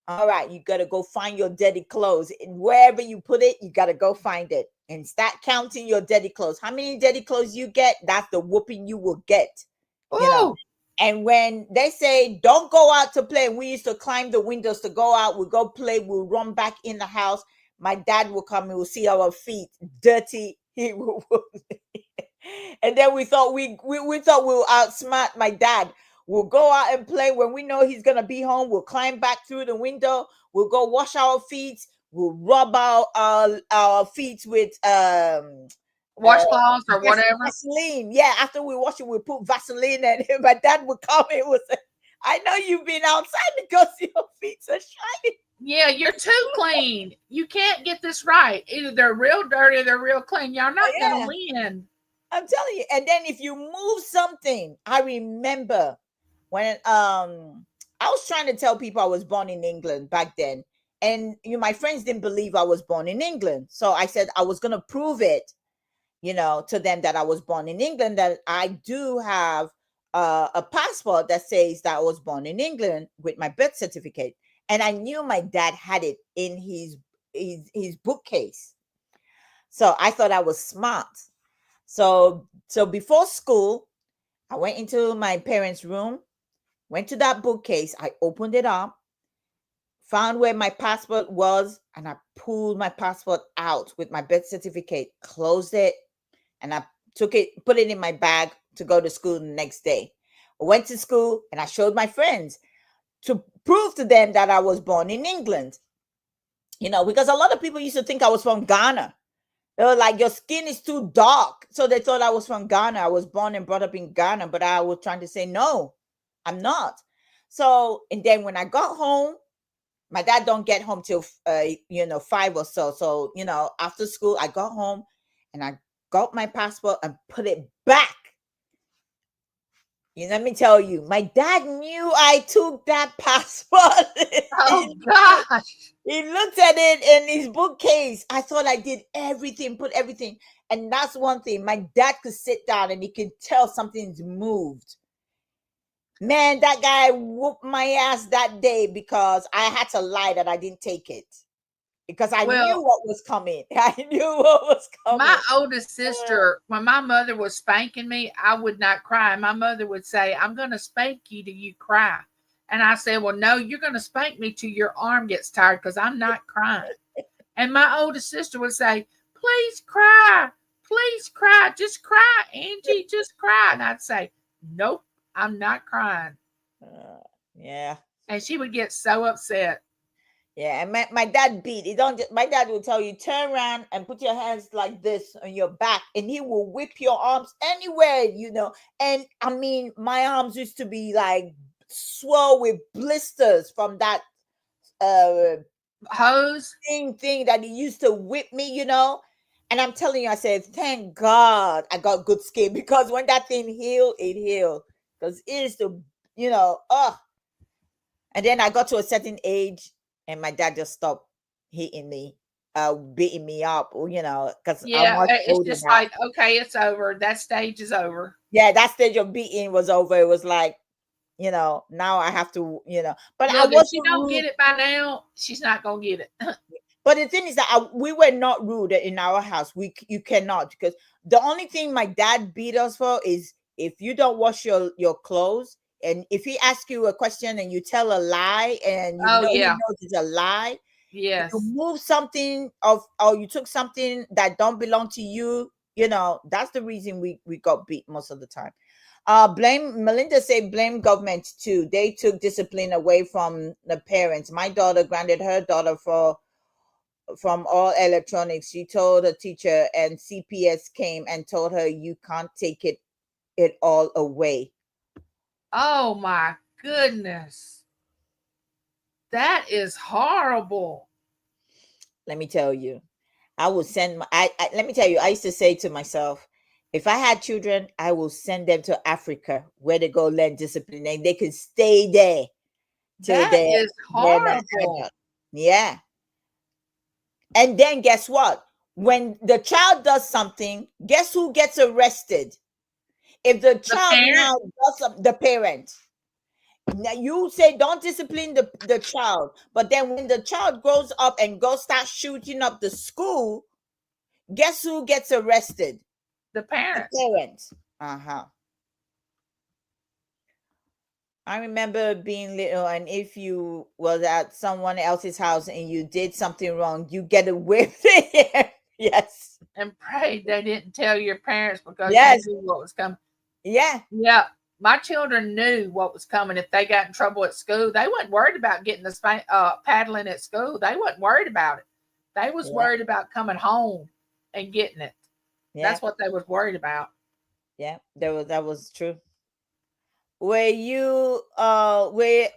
Speaker 3: All right, you got to go find your dirty clothes. And wherever you put it, you got to go find it. and start counting your dirty clothes. How many dirty clothes you get, that's the whooping you will get. You know.
Speaker 4: Ooh,
Speaker 3: And when they say don't go out to play, we used to climb the windows to go out. We go play. We'll run back in the house. My dad will come and will see our feet dirty. He will, and then we thought we thought we'll outsmart my dad. We'll go out and play. When we know he's gonna be home, we'll climb back through the window. We'll go wash our feet. We'll rub our feet with
Speaker 4: washcloths or whatever.
Speaker 3: Vaseline. Yeah, after we wash it, we put Vaseline, and my dad would come and would say, I know you've been outside because your feet are shiny.
Speaker 4: Yeah, you're too clean. You can't get this right. Either they're real dirty or they're real clean. Y'all not gonna win.
Speaker 3: I'm telling you. And then if you move something, I remember when I was trying to tell people I was born in England back then. And my friends didn't believe I was born in England. So I said I was gonna prove it, to them that I was born in England, that I do have a passport that says that I was born in England with my birth certificate. And I knew my dad had it in his bookcase. So I thought I was smart. So before school, I went into my parents' room, went to that bookcase, I opened it up, found where my passport was, and I pulled my passport out with my birth certificate, closed it, and I put it in my bag to go to school the next day. I went to school and I showed my friends to prove to them that I was born in England. Because a lot of people used to think I was from Ghana. They were like, your skin is too dark. So they thought I was from Ghana. I was born and brought up in Ghana, but I was trying to say, no, I'm not. So, and then when I got home, my dad don't get home till 5 or so. So, after school, I got home and I got my passport and put it back. Let me tell you, my dad knew I took that passport.
Speaker 4: Oh gosh.
Speaker 3: He looked at it in his bookcase. I thought I did everything, put everything. And that's one thing. My dad could sit down and he could tell something's moved. Man, that guy whooped my ass that day because I had to lie that I didn't take it. Because I knew what was coming. I knew what was coming.
Speaker 4: My oldest sister, when my mother was spanking me, I would not cry. My mother would say, I'm going to spank you till you cry. And I said, well, no, you're going to spank me till your arm gets tired because I'm not crying. And my oldest sister would say, please cry. Please cry. Just cry, Angie. Just cry. And I'd say, nope, I'm not crying.
Speaker 3: Yeah.
Speaker 4: And she would get so upset.
Speaker 3: Yeah, and my dad beat it. My dad will tell you, turn around and put your hands like this on your back, and he will whip your arms anywhere, And I mean, my arms used to be like swell with blisters from that
Speaker 4: hose
Speaker 3: thing that he used to whip me, And I'm telling you, I said, thank God I got good skin, because when that thing healed, it healed. Because it is the, And then I got to a certain age, and my dad just stopped hitting me, beating me up, because
Speaker 4: it's just like, okay, it's over. That stage is over.
Speaker 3: Yeah, that stage of beating was over. It was like, now I have to, But
Speaker 4: if she don't get it by now, she's not gonna get it.
Speaker 3: But the thing is that we were not rude in our house. You cannot, because the only thing my dad beat us for is if you don't wash your clothes. And if he asks you a question and you tell a lie, and he knows it's a lie,
Speaker 4: yes,
Speaker 3: you move something or you took something that don't belong to you, that's the reason we got beat most of the time. Melinda said blame government too. They took discipline away from the parents. My daughter grounded her daughter from all electronics. She told a teacher, and CPS came and told her, you can't take it all away.
Speaker 4: Oh my goodness. That is horrible.
Speaker 3: Let me tell you, I will send let me tell you, I used to say to myself, if I had children, I will send them to Africa where they go learn discipline and they can stay there.
Speaker 4: That is horrible.
Speaker 3: Yeah. And then guess what? When the child does something, guess who gets arrested? If the child now does the parent. Now you say don't discipline the child, but then when the child grows up and start shooting up the school, Guess who gets arrested?
Speaker 4: The
Speaker 3: The
Speaker 4: parents.
Speaker 3: parents. Uh-huh. I remember being little, and if you was at someone else's house and you did something wrong, you get a whip. Yes.
Speaker 4: And prayed they didn't tell your parents because you
Speaker 3: Yes.
Speaker 4: knew what was coming.
Speaker 3: Yeah.
Speaker 4: Yeah, my children knew what was coming. If they got in trouble at school, they wasn't worried about getting the paddling at school. They wasn't worried about it. They was
Speaker 3: Yeah.
Speaker 4: worried about coming home and getting it.
Speaker 3: Yeah.
Speaker 4: That's what they was worried about.
Speaker 3: Yeah. That was true. Where you where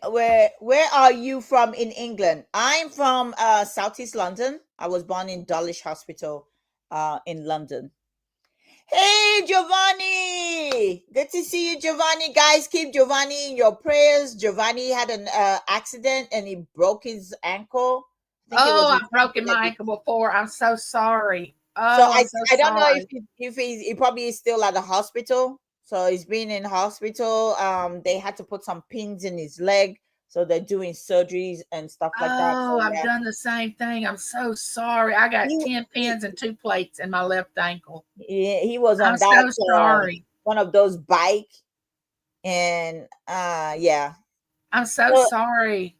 Speaker 3: are you from in England? I'm from Southeast London. I was born in Dulwich Hospital in London. Hey Giovanni, good to see you, Giovanni. Guys, keep Giovanni in your prayers. Giovanni had an accident and he broke his ankle. I think it was
Speaker 4: Oh,
Speaker 3: his
Speaker 4: I've broken
Speaker 3: ankle that
Speaker 4: my ankle before. I'm so sorry.
Speaker 3: so
Speaker 4: Oh, I'm so
Speaker 3: I don't know
Speaker 4: sorry.
Speaker 3: if he probably is still at the hospital. So he's been in hospital. They had to put some pins in his leg, so they're doing surgeries and stuff like that.
Speaker 4: Oh,
Speaker 3: So
Speaker 4: I've
Speaker 3: yeah,
Speaker 4: done the same thing. I'm so sorry. I got
Speaker 3: he
Speaker 4: 10
Speaker 3: he,
Speaker 4: pins and 2 plates in my left ankle.
Speaker 3: he was
Speaker 4: I'm
Speaker 3: on that
Speaker 4: so sorry.
Speaker 3: one of those bike, and yeah.
Speaker 4: I'm so
Speaker 3: So
Speaker 4: sorry.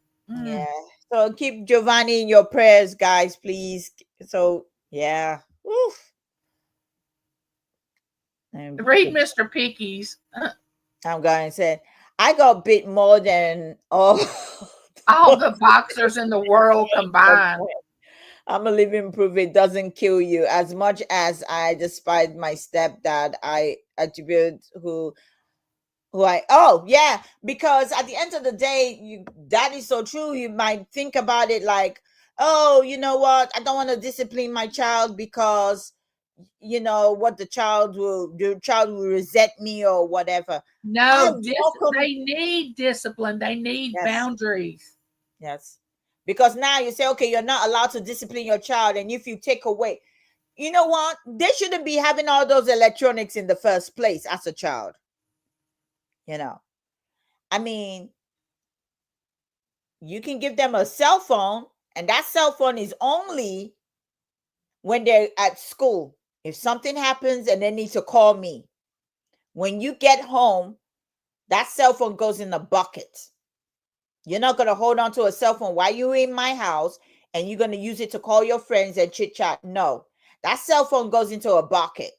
Speaker 3: yeah. So keep Giovanni in your prayers, guys, please. So yeah. Oof. And
Speaker 4: Read Mr. Picky's.
Speaker 3: I'm going to say I got bit more than all
Speaker 4: All the boxers in the world combined.
Speaker 3: I'm a living proof it doesn't kill you. As much as I despise my stepdad, I attribute because at the end of the day, that is so true. You might think about it like, oh, you know what? I don't want to discipline my child because you know what the child will resent me or whatever. I
Speaker 4: No,
Speaker 3: welcome
Speaker 4: they need discipline. They need
Speaker 3: yes,
Speaker 4: boundaries.
Speaker 3: yes. Because now you say, okay, you're not allowed to discipline your child, and if you take away, you know what? They shouldn't be having all those electronics in the first place as a child. You know, I mean, you can give them a cell phone, and that cell phone is only when they're at school. If something happens and they need to call me, when you get home, that cell phone goes in a bucket. You're not going to hold on to a cell phone while you're in my house and you're going to use it to call your friends and chit chat. No, that cell phone goes into a bucket.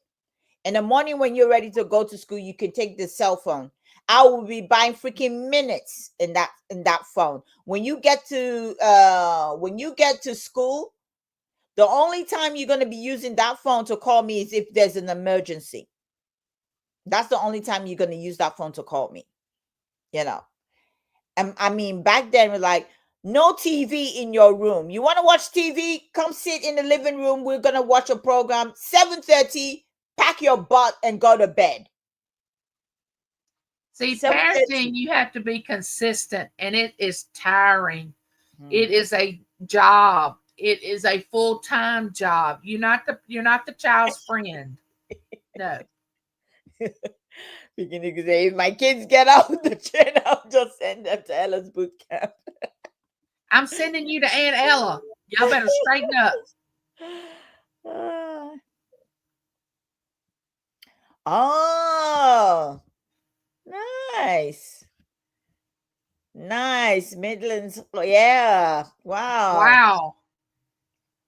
Speaker 3: In the morning when you're ready to go to school, you can take the cell phone. I will be buying freaking minutes in that phone. When you get to school, the only time you're going to be using that phone to call me is if there's an emergency. That's the only time you're going to use that phone to call me. You know. And I mean, back then, we're like, no TV in your room. You want to watch TV? Come sit in the living room. We're going to watch a program. 7:30, pack your butt and go to bed.
Speaker 4: See,
Speaker 3: 7:30.
Speaker 4: parenting, you have to be consistent, and it is tiring.
Speaker 3: Hmm.
Speaker 4: It is a job. It is a full-time job. You're not the child's friend. No.
Speaker 3: Beginning to say, if my kids get out of the train, I'll just send them to Ella's boot camp.
Speaker 4: I'm sending you to Aunt Ella. Y'all better straighten up.
Speaker 3: Oh, nice. Nice. Midlands. Yeah. Wow.
Speaker 4: Wow.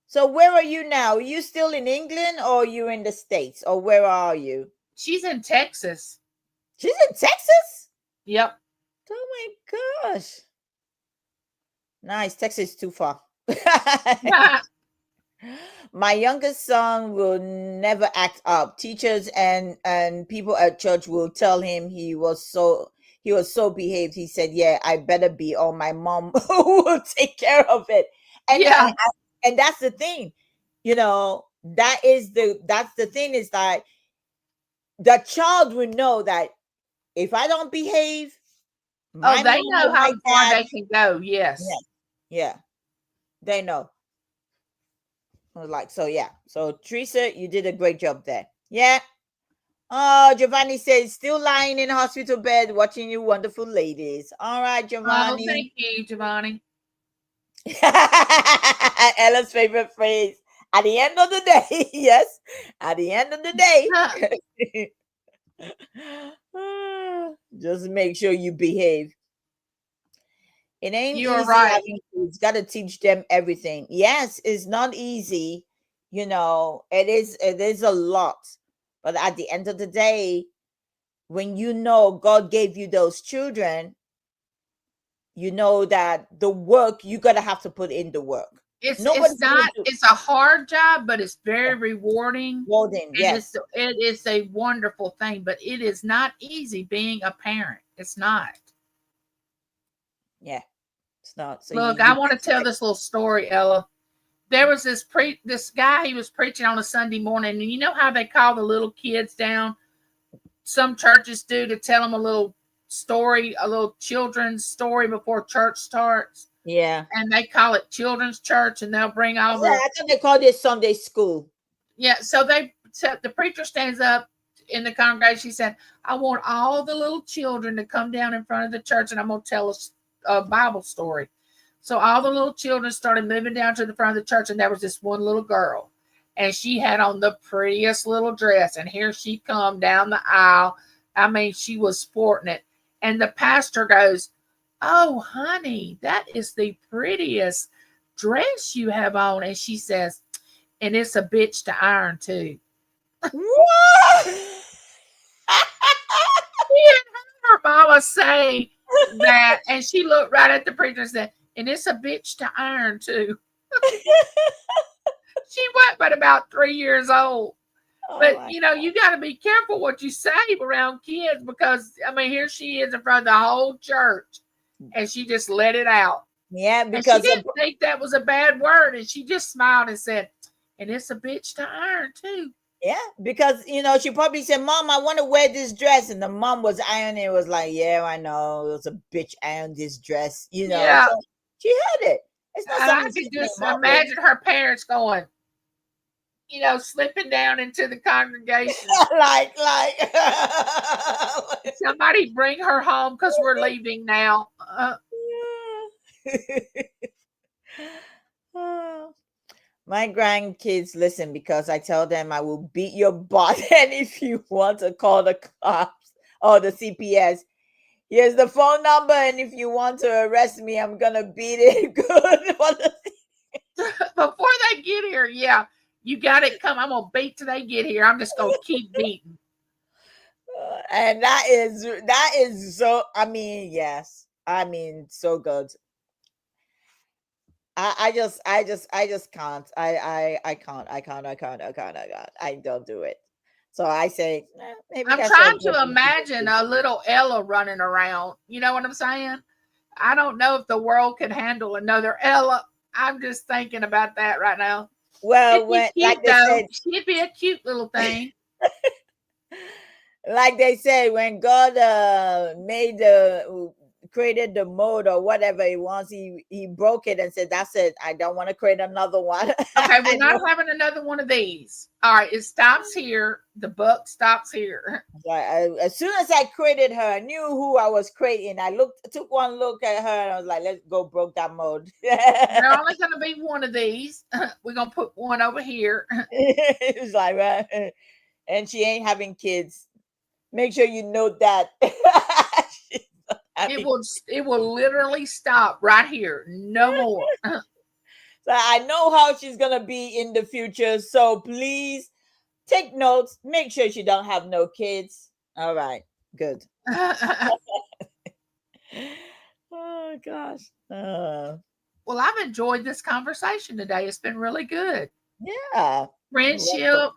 Speaker 3: So where are you now? Are you still in England or are you in the States? Or where are you?
Speaker 4: She's in Texas.
Speaker 3: She's in Texas?
Speaker 4: Yep.
Speaker 3: Oh my gosh. Nice. Texas is too far. My youngest son will never act up. Teachers and people at church will tell him he was so behaved. He said, "Yeah, I better be, or my mom will take care of it." And
Speaker 4: Yeah.
Speaker 3: and that's the thing, you know. That's the thing is that the child will know that if I don't behave, my
Speaker 4: They
Speaker 3: mom
Speaker 4: know
Speaker 3: or
Speaker 4: how
Speaker 3: my
Speaker 4: far
Speaker 3: dad,
Speaker 4: they can go. Yes.
Speaker 3: yeah, they know. Like so, yeah. So Teresa, you did a great job there. Yeah. Oh, Giovanni says still lying in hospital bed watching you wonderful ladies. All right,
Speaker 4: Oh,
Speaker 3: Giovanni.
Speaker 4: thank you, Giovanni.
Speaker 3: Ella's favorite phrase. At the end of the day, yes. At the end of the day, just make sure you behave. It ain't
Speaker 4: You are
Speaker 3: easy
Speaker 4: right.
Speaker 3: having kids. Got to teach them everything. Yes, it's not easy. It is a lot. But at the end of the day, when you know God gave you those children, you know that the work you gotta have to put in the work.
Speaker 4: It's
Speaker 3: Nobody's gonna
Speaker 4: not
Speaker 3: do
Speaker 4: it's a hard job, but it's very rewarding,
Speaker 3: Golden.
Speaker 4: and it's
Speaker 3: Yes.
Speaker 4: it is a wonderful thing, but it is not easy being a parent. It's not.
Speaker 3: Yeah. It's not. So
Speaker 4: Look,
Speaker 3: you
Speaker 4: I want to tell this little story, Ella. There was this guy, he was preaching on a Sunday morning, and you know how they call the little kids down? Some churches do, to tell them a little story, a little children's story before church starts.
Speaker 3: yeah.
Speaker 4: And they call it children's church, and they'll bring all
Speaker 3: Yeah,
Speaker 4: the
Speaker 3: I think they call this Sunday school.
Speaker 4: so the preacher stands up in the congregation. He said, I want all the little children to come down in front of the church, and I'm going to tell a Bible story. So all the little children started moving down to the front of the church, and there was this one little girl, and she had on the prettiest little dress, and here she come down the aisle. I mean, she was sporting it. And the pastor goes, oh, honey, that is the prettiest dress you have on. And she says, and it's a bitch to iron too.
Speaker 3: What?
Speaker 4: Her mama say that, and she looked right at the preacher and said, and it's a bitch to iron too. She wasn't but about 3 years old. But you got to be careful what you say around kids, because I mean, here she is in front of the whole church, and she just let it out.
Speaker 3: Yeah,
Speaker 4: And she
Speaker 3: because
Speaker 4: didn't think that was a bad word, and she just smiled and said, and it's a bitch to iron too.
Speaker 3: because she probably said, Mom, I want to wear this dress. And the mom was ironing. It was like, yeah, I know. It was a bitch iron this dress,
Speaker 4: Yeah.
Speaker 3: So she had it. It's not
Speaker 4: And I
Speaker 3: something
Speaker 4: could
Speaker 3: she
Speaker 4: just
Speaker 3: came up with.
Speaker 4: imagine her parents going, slipping down into the congregation.
Speaker 3: like
Speaker 4: Somebody bring her home because we're leaving now.
Speaker 3: My grandkids listen because I tell them I will beat your butt. And if you want to call the cops or the CPS, here's the phone number. And if you want to arrest me, I'm going to beat it good.
Speaker 4: Before they get here, yeah, you got it. Come, I'm going to beat till they get here. I'm just going to keep beating.
Speaker 3: And that is so, I mean, yes. I mean, so good. I just can't. I can't. I don't do it. So I say, maybe
Speaker 4: I'm
Speaker 3: that's
Speaker 4: trying
Speaker 3: what
Speaker 4: to
Speaker 3: good
Speaker 4: imagine a little Ella running around. You know what I'm saying? I don't know if the world can handle another Ella. I'm just thinking about that right now.
Speaker 3: Well,
Speaker 4: It'd be
Speaker 3: when,
Speaker 4: cute,
Speaker 3: like they
Speaker 4: though.
Speaker 3: said,
Speaker 4: She'd be a cute little thing.
Speaker 3: like they say, when God created the mode or whatever he wants, he broke it and said, that's it. I don't want to create another one.
Speaker 4: Okay, we're not having another one of these. All right, it stops here. The buck stops here.
Speaker 3: As soon as I created her, I knew who I was creating. I took one look at her, and I was like, let's go broke that mode.
Speaker 4: There's only going to be one of these. We're going to put one over here.
Speaker 3: It was like, well, and she ain't having kids. Make sure you note that.
Speaker 4: It will literally stop right here. No more.
Speaker 3: So I know how she's gonna be in the future. So please take notes. Make sure she don't have no kids. All right, good. Oh gosh.
Speaker 4: Well, I've enjoyed this conversation today. It's been really good.
Speaker 3: Yeah.
Speaker 4: Friendship.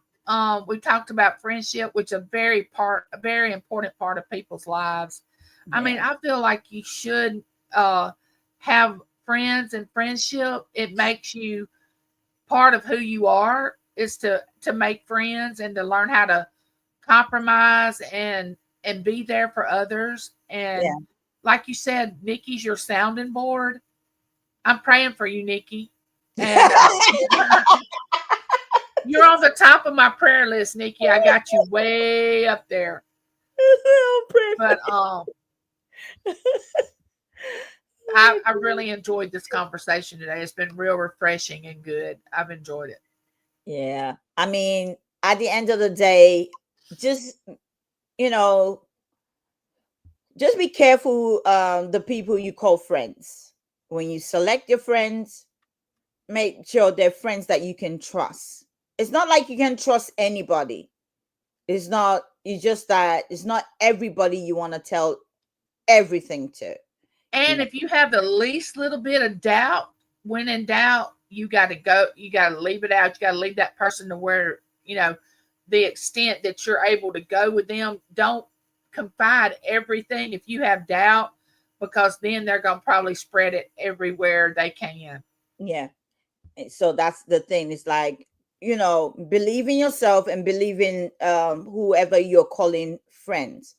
Speaker 4: We talked about friendship, which is a very important part of people's lives. I mean, I feel like you should have friends and friendship. It makes you part of who you are, is to make friends and to learn how to compromise and be there for others. And like you said, Nikki's your sounding board. I'm praying for you, Nikki. And you're on the top of my prayer list, Nikki. I got you way up there. But I really enjoyed this conversation today. It's been real refreshing and good. I've enjoyed it.
Speaker 3: Yeah. I mean, at the end of the day, just, you know, just be careful, the people you call friends. When you select your friends, make sure they're friends that you can trust. It's not like you can trust anybody. It's just that it's not everybody you want to tell everything to. You
Speaker 4: And
Speaker 3: know,
Speaker 4: if you have the least little bit of doubt, when in doubt, you got to go, you got to leave it out. You got to leave that person to where, the extent that you're able to go with them. Don't confide everything if you have doubt, because then they're going to probably spread it everywhere they can.
Speaker 3: yeah. So that's the thing. It's like, believe in yourself and believe in whoever you're calling friends.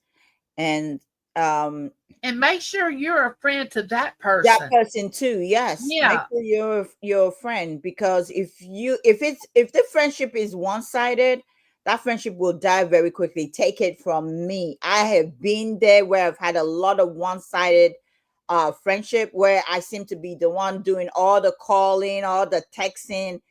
Speaker 3: And um
Speaker 4: And make sure you're a friend to that
Speaker 3: that
Speaker 4: person.
Speaker 3: person too, yes. Make
Speaker 4: Yeah.
Speaker 3: sure you're a friend, because if the friendship is one-sided, that friendship will die very quickly. Take it from me. I have been there where I've had a lot of one-sided friendship, where I seem to be the one doing all the calling, all the texting,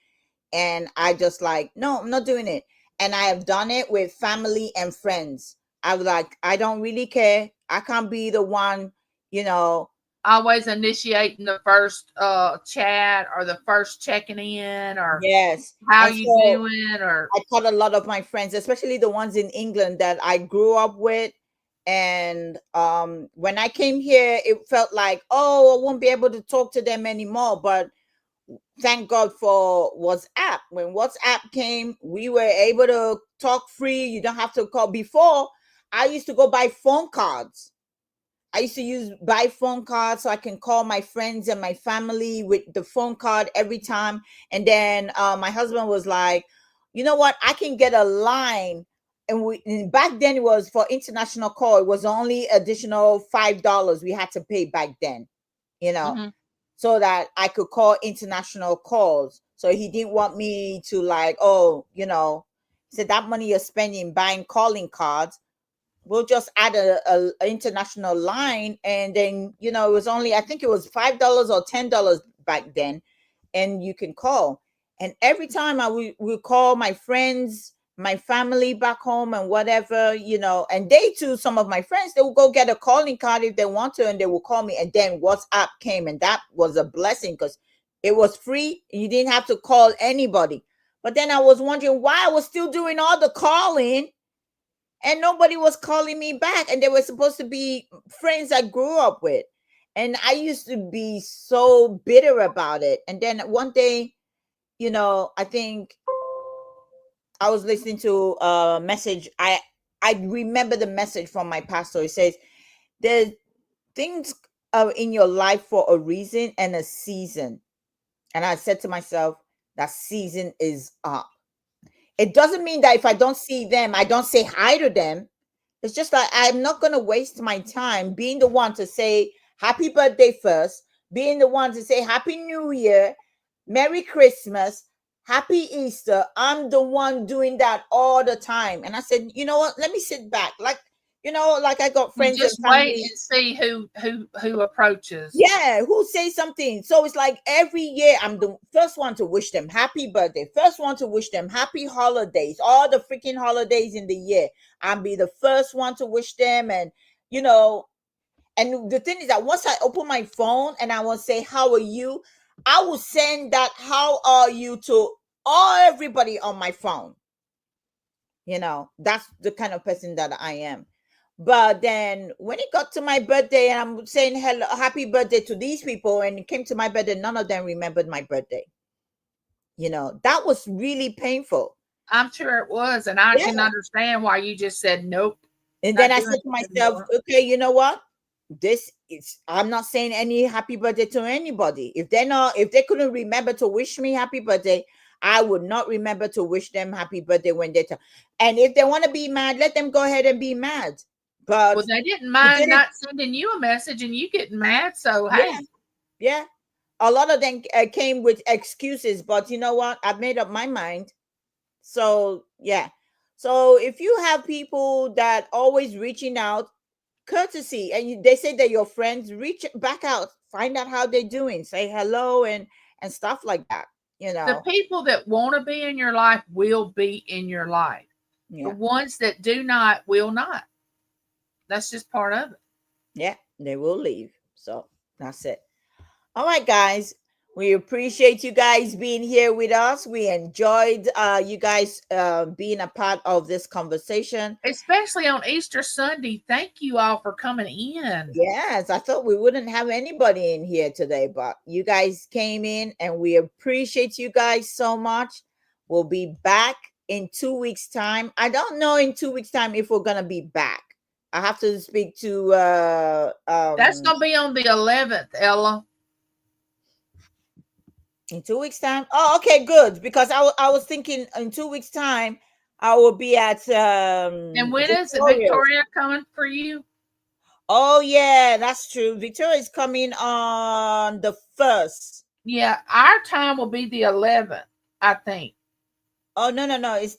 Speaker 3: and I just like, no, I'm not doing it. And I have done it with family and friends. I was like, I don't really care. I can't be the one, you know.
Speaker 4: Always initiating the first chat, or the first checking in, or
Speaker 3: Yes.
Speaker 4: how
Speaker 3: And
Speaker 4: you
Speaker 3: so
Speaker 4: doing, or
Speaker 3: I taught a lot of my friends, especially the ones in England that I grew up with. And when I came here, it felt like, oh, I won't be able to talk to them anymore. But thank God for WhatsApp. When WhatsApp came, we were able to talk free. You don't have to call. Before, I used to go buy phone cards. I used to buy phone cards so I can call my friends and my family with the phone card every time. And then my husband was like, you know what? I can get a line. And back then it was for international call. It was only additional $5 we had to pay back then. You know,
Speaker 4: Mhm.
Speaker 3: so that I could call international calls. So he didn't want me to like, oh, he said that money you're spending buying calling cards, we'll just add a international line. And then, it was only, I think it was $5 or $10 back then, and you can call. And every time I would call my friends, my family back home and whatever, and they too, some of my friends, they will go get a calling card if they want to, and they will call me. And then WhatsApp came, and that was a blessing because it was free. You didn't have to call anybody. But then I was wondering why I was still doing all the calling and nobody was calling me back, and they were supposed to be friends I grew up with. And I used to be so bitter about it. And then one day, I think I was listening to a message. I remember the message from my pastor. It says there's things are in your life for a reason and a season. And I said to myself, that season is up. It doesn't mean that if I don't see them, I don't say hi to them. It's just like I'm not going to waste my time being the one to say happy birthday first, being the one to say happy new year, Merry Christmas, happy Easter. I'm the one doing that all the time. And I said, you know what? Let me sit back. Like I got
Speaker 4: And
Speaker 3: friends and
Speaker 4: just wait
Speaker 3: family.
Speaker 4: and see who approaches.
Speaker 3: Yeah, who say something. So it's like every year I'm the first one to wish them happy birthday, first one to wish them happy holidays, all the freaking holidays in the year. I'll be the first one to wish them. And you know, and the thing is that once I open my phone and I want to say how are you, I will send that how are you to everybody on my phone. That's the kind of person that I am. But then when it got to my birthday and I'm saying hello, happy birthday to these people, and it came to my birthday, none of them remembered my birthday. That was really painful.
Speaker 4: I'm sure it was, and I
Speaker 3: Yeah.
Speaker 4: can understand why you just said nope,
Speaker 3: And then
Speaker 4: not
Speaker 3: I
Speaker 4: doing
Speaker 3: said to
Speaker 4: it
Speaker 3: myself,
Speaker 4: anymore.
Speaker 3: okay, you know what? I'm not saying any happy birthday to anybody. If they couldn't remember to wish me happy birthday, I would not remember to wish them happy birthday when and if they want to be mad, let them go ahead and be mad. But
Speaker 4: Well, they didn't
Speaker 3: you
Speaker 4: mind
Speaker 3: didn't.
Speaker 4: not sending you a message and you getting mad. So
Speaker 3: Yeah,
Speaker 4: hey,
Speaker 3: yeah. A lot of them came with excuses, but you know what? I've made up my mind. So yeah. So if you have people that always reaching out, courtesy, and they say that your friends, reach back out, find out how they're doing, say hello and stuff like that. you
Speaker 4: The
Speaker 3: know.
Speaker 4: people that want to be in your life will be in your life. The
Speaker 3: Yeah.
Speaker 4: ones that do not will not. That's just part of it.
Speaker 3: Yeah, they will leave. So that's it. All right, guys. We appreciate you guys being here with us. We enjoyed you guys being a part of this conversation.
Speaker 4: Especially on Easter Sunday. Thank you all for coming in.
Speaker 3: Yes, I thought we wouldn't have anybody in here today, but you guys came in and we appreciate you guys so much. We'll be back in 2 weeks' time. I don't know in 2 weeks' time if we're gonna be back. I have to speak to
Speaker 4: That's gonna be on the 11th, Ella.
Speaker 3: in 2 weeks' time. Oh, okay, good. Because I was thinking in 2 weeks' time I will be at
Speaker 4: And when is it,
Speaker 3: Victoria's.
Speaker 4: Victoria, coming for you?
Speaker 3: Oh yeah, that's true. Victoria is coming on the 1st.
Speaker 4: Yeah, our time will be the 11th, I think.
Speaker 3: Oh no. It's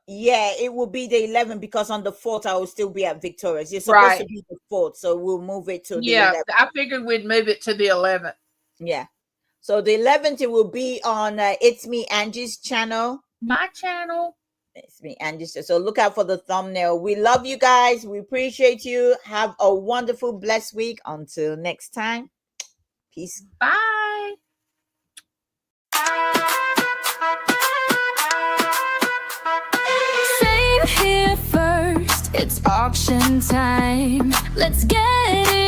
Speaker 3: it will be the 11th because on the 4th I will still be at Victoria's. It's supposed to
Speaker 4: Right.
Speaker 3: be the 4th, so we'll move it to the
Speaker 4: Yeah,
Speaker 3: 11th.
Speaker 4: I figured we'd move it to the 11th.
Speaker 3: Yeah. So the 11th it will be on It's Me Angie's channel.
Speaker 4: My channel.
Speaker 3: It's Me Angie's. So look out for the thumbnail. We love you guys. We appreciate you. Have a wonderful, blessed week. Until next time. Peace.
Speaker 4: Bye.
Speaker 1: Save here first. It's auction time. Let's get it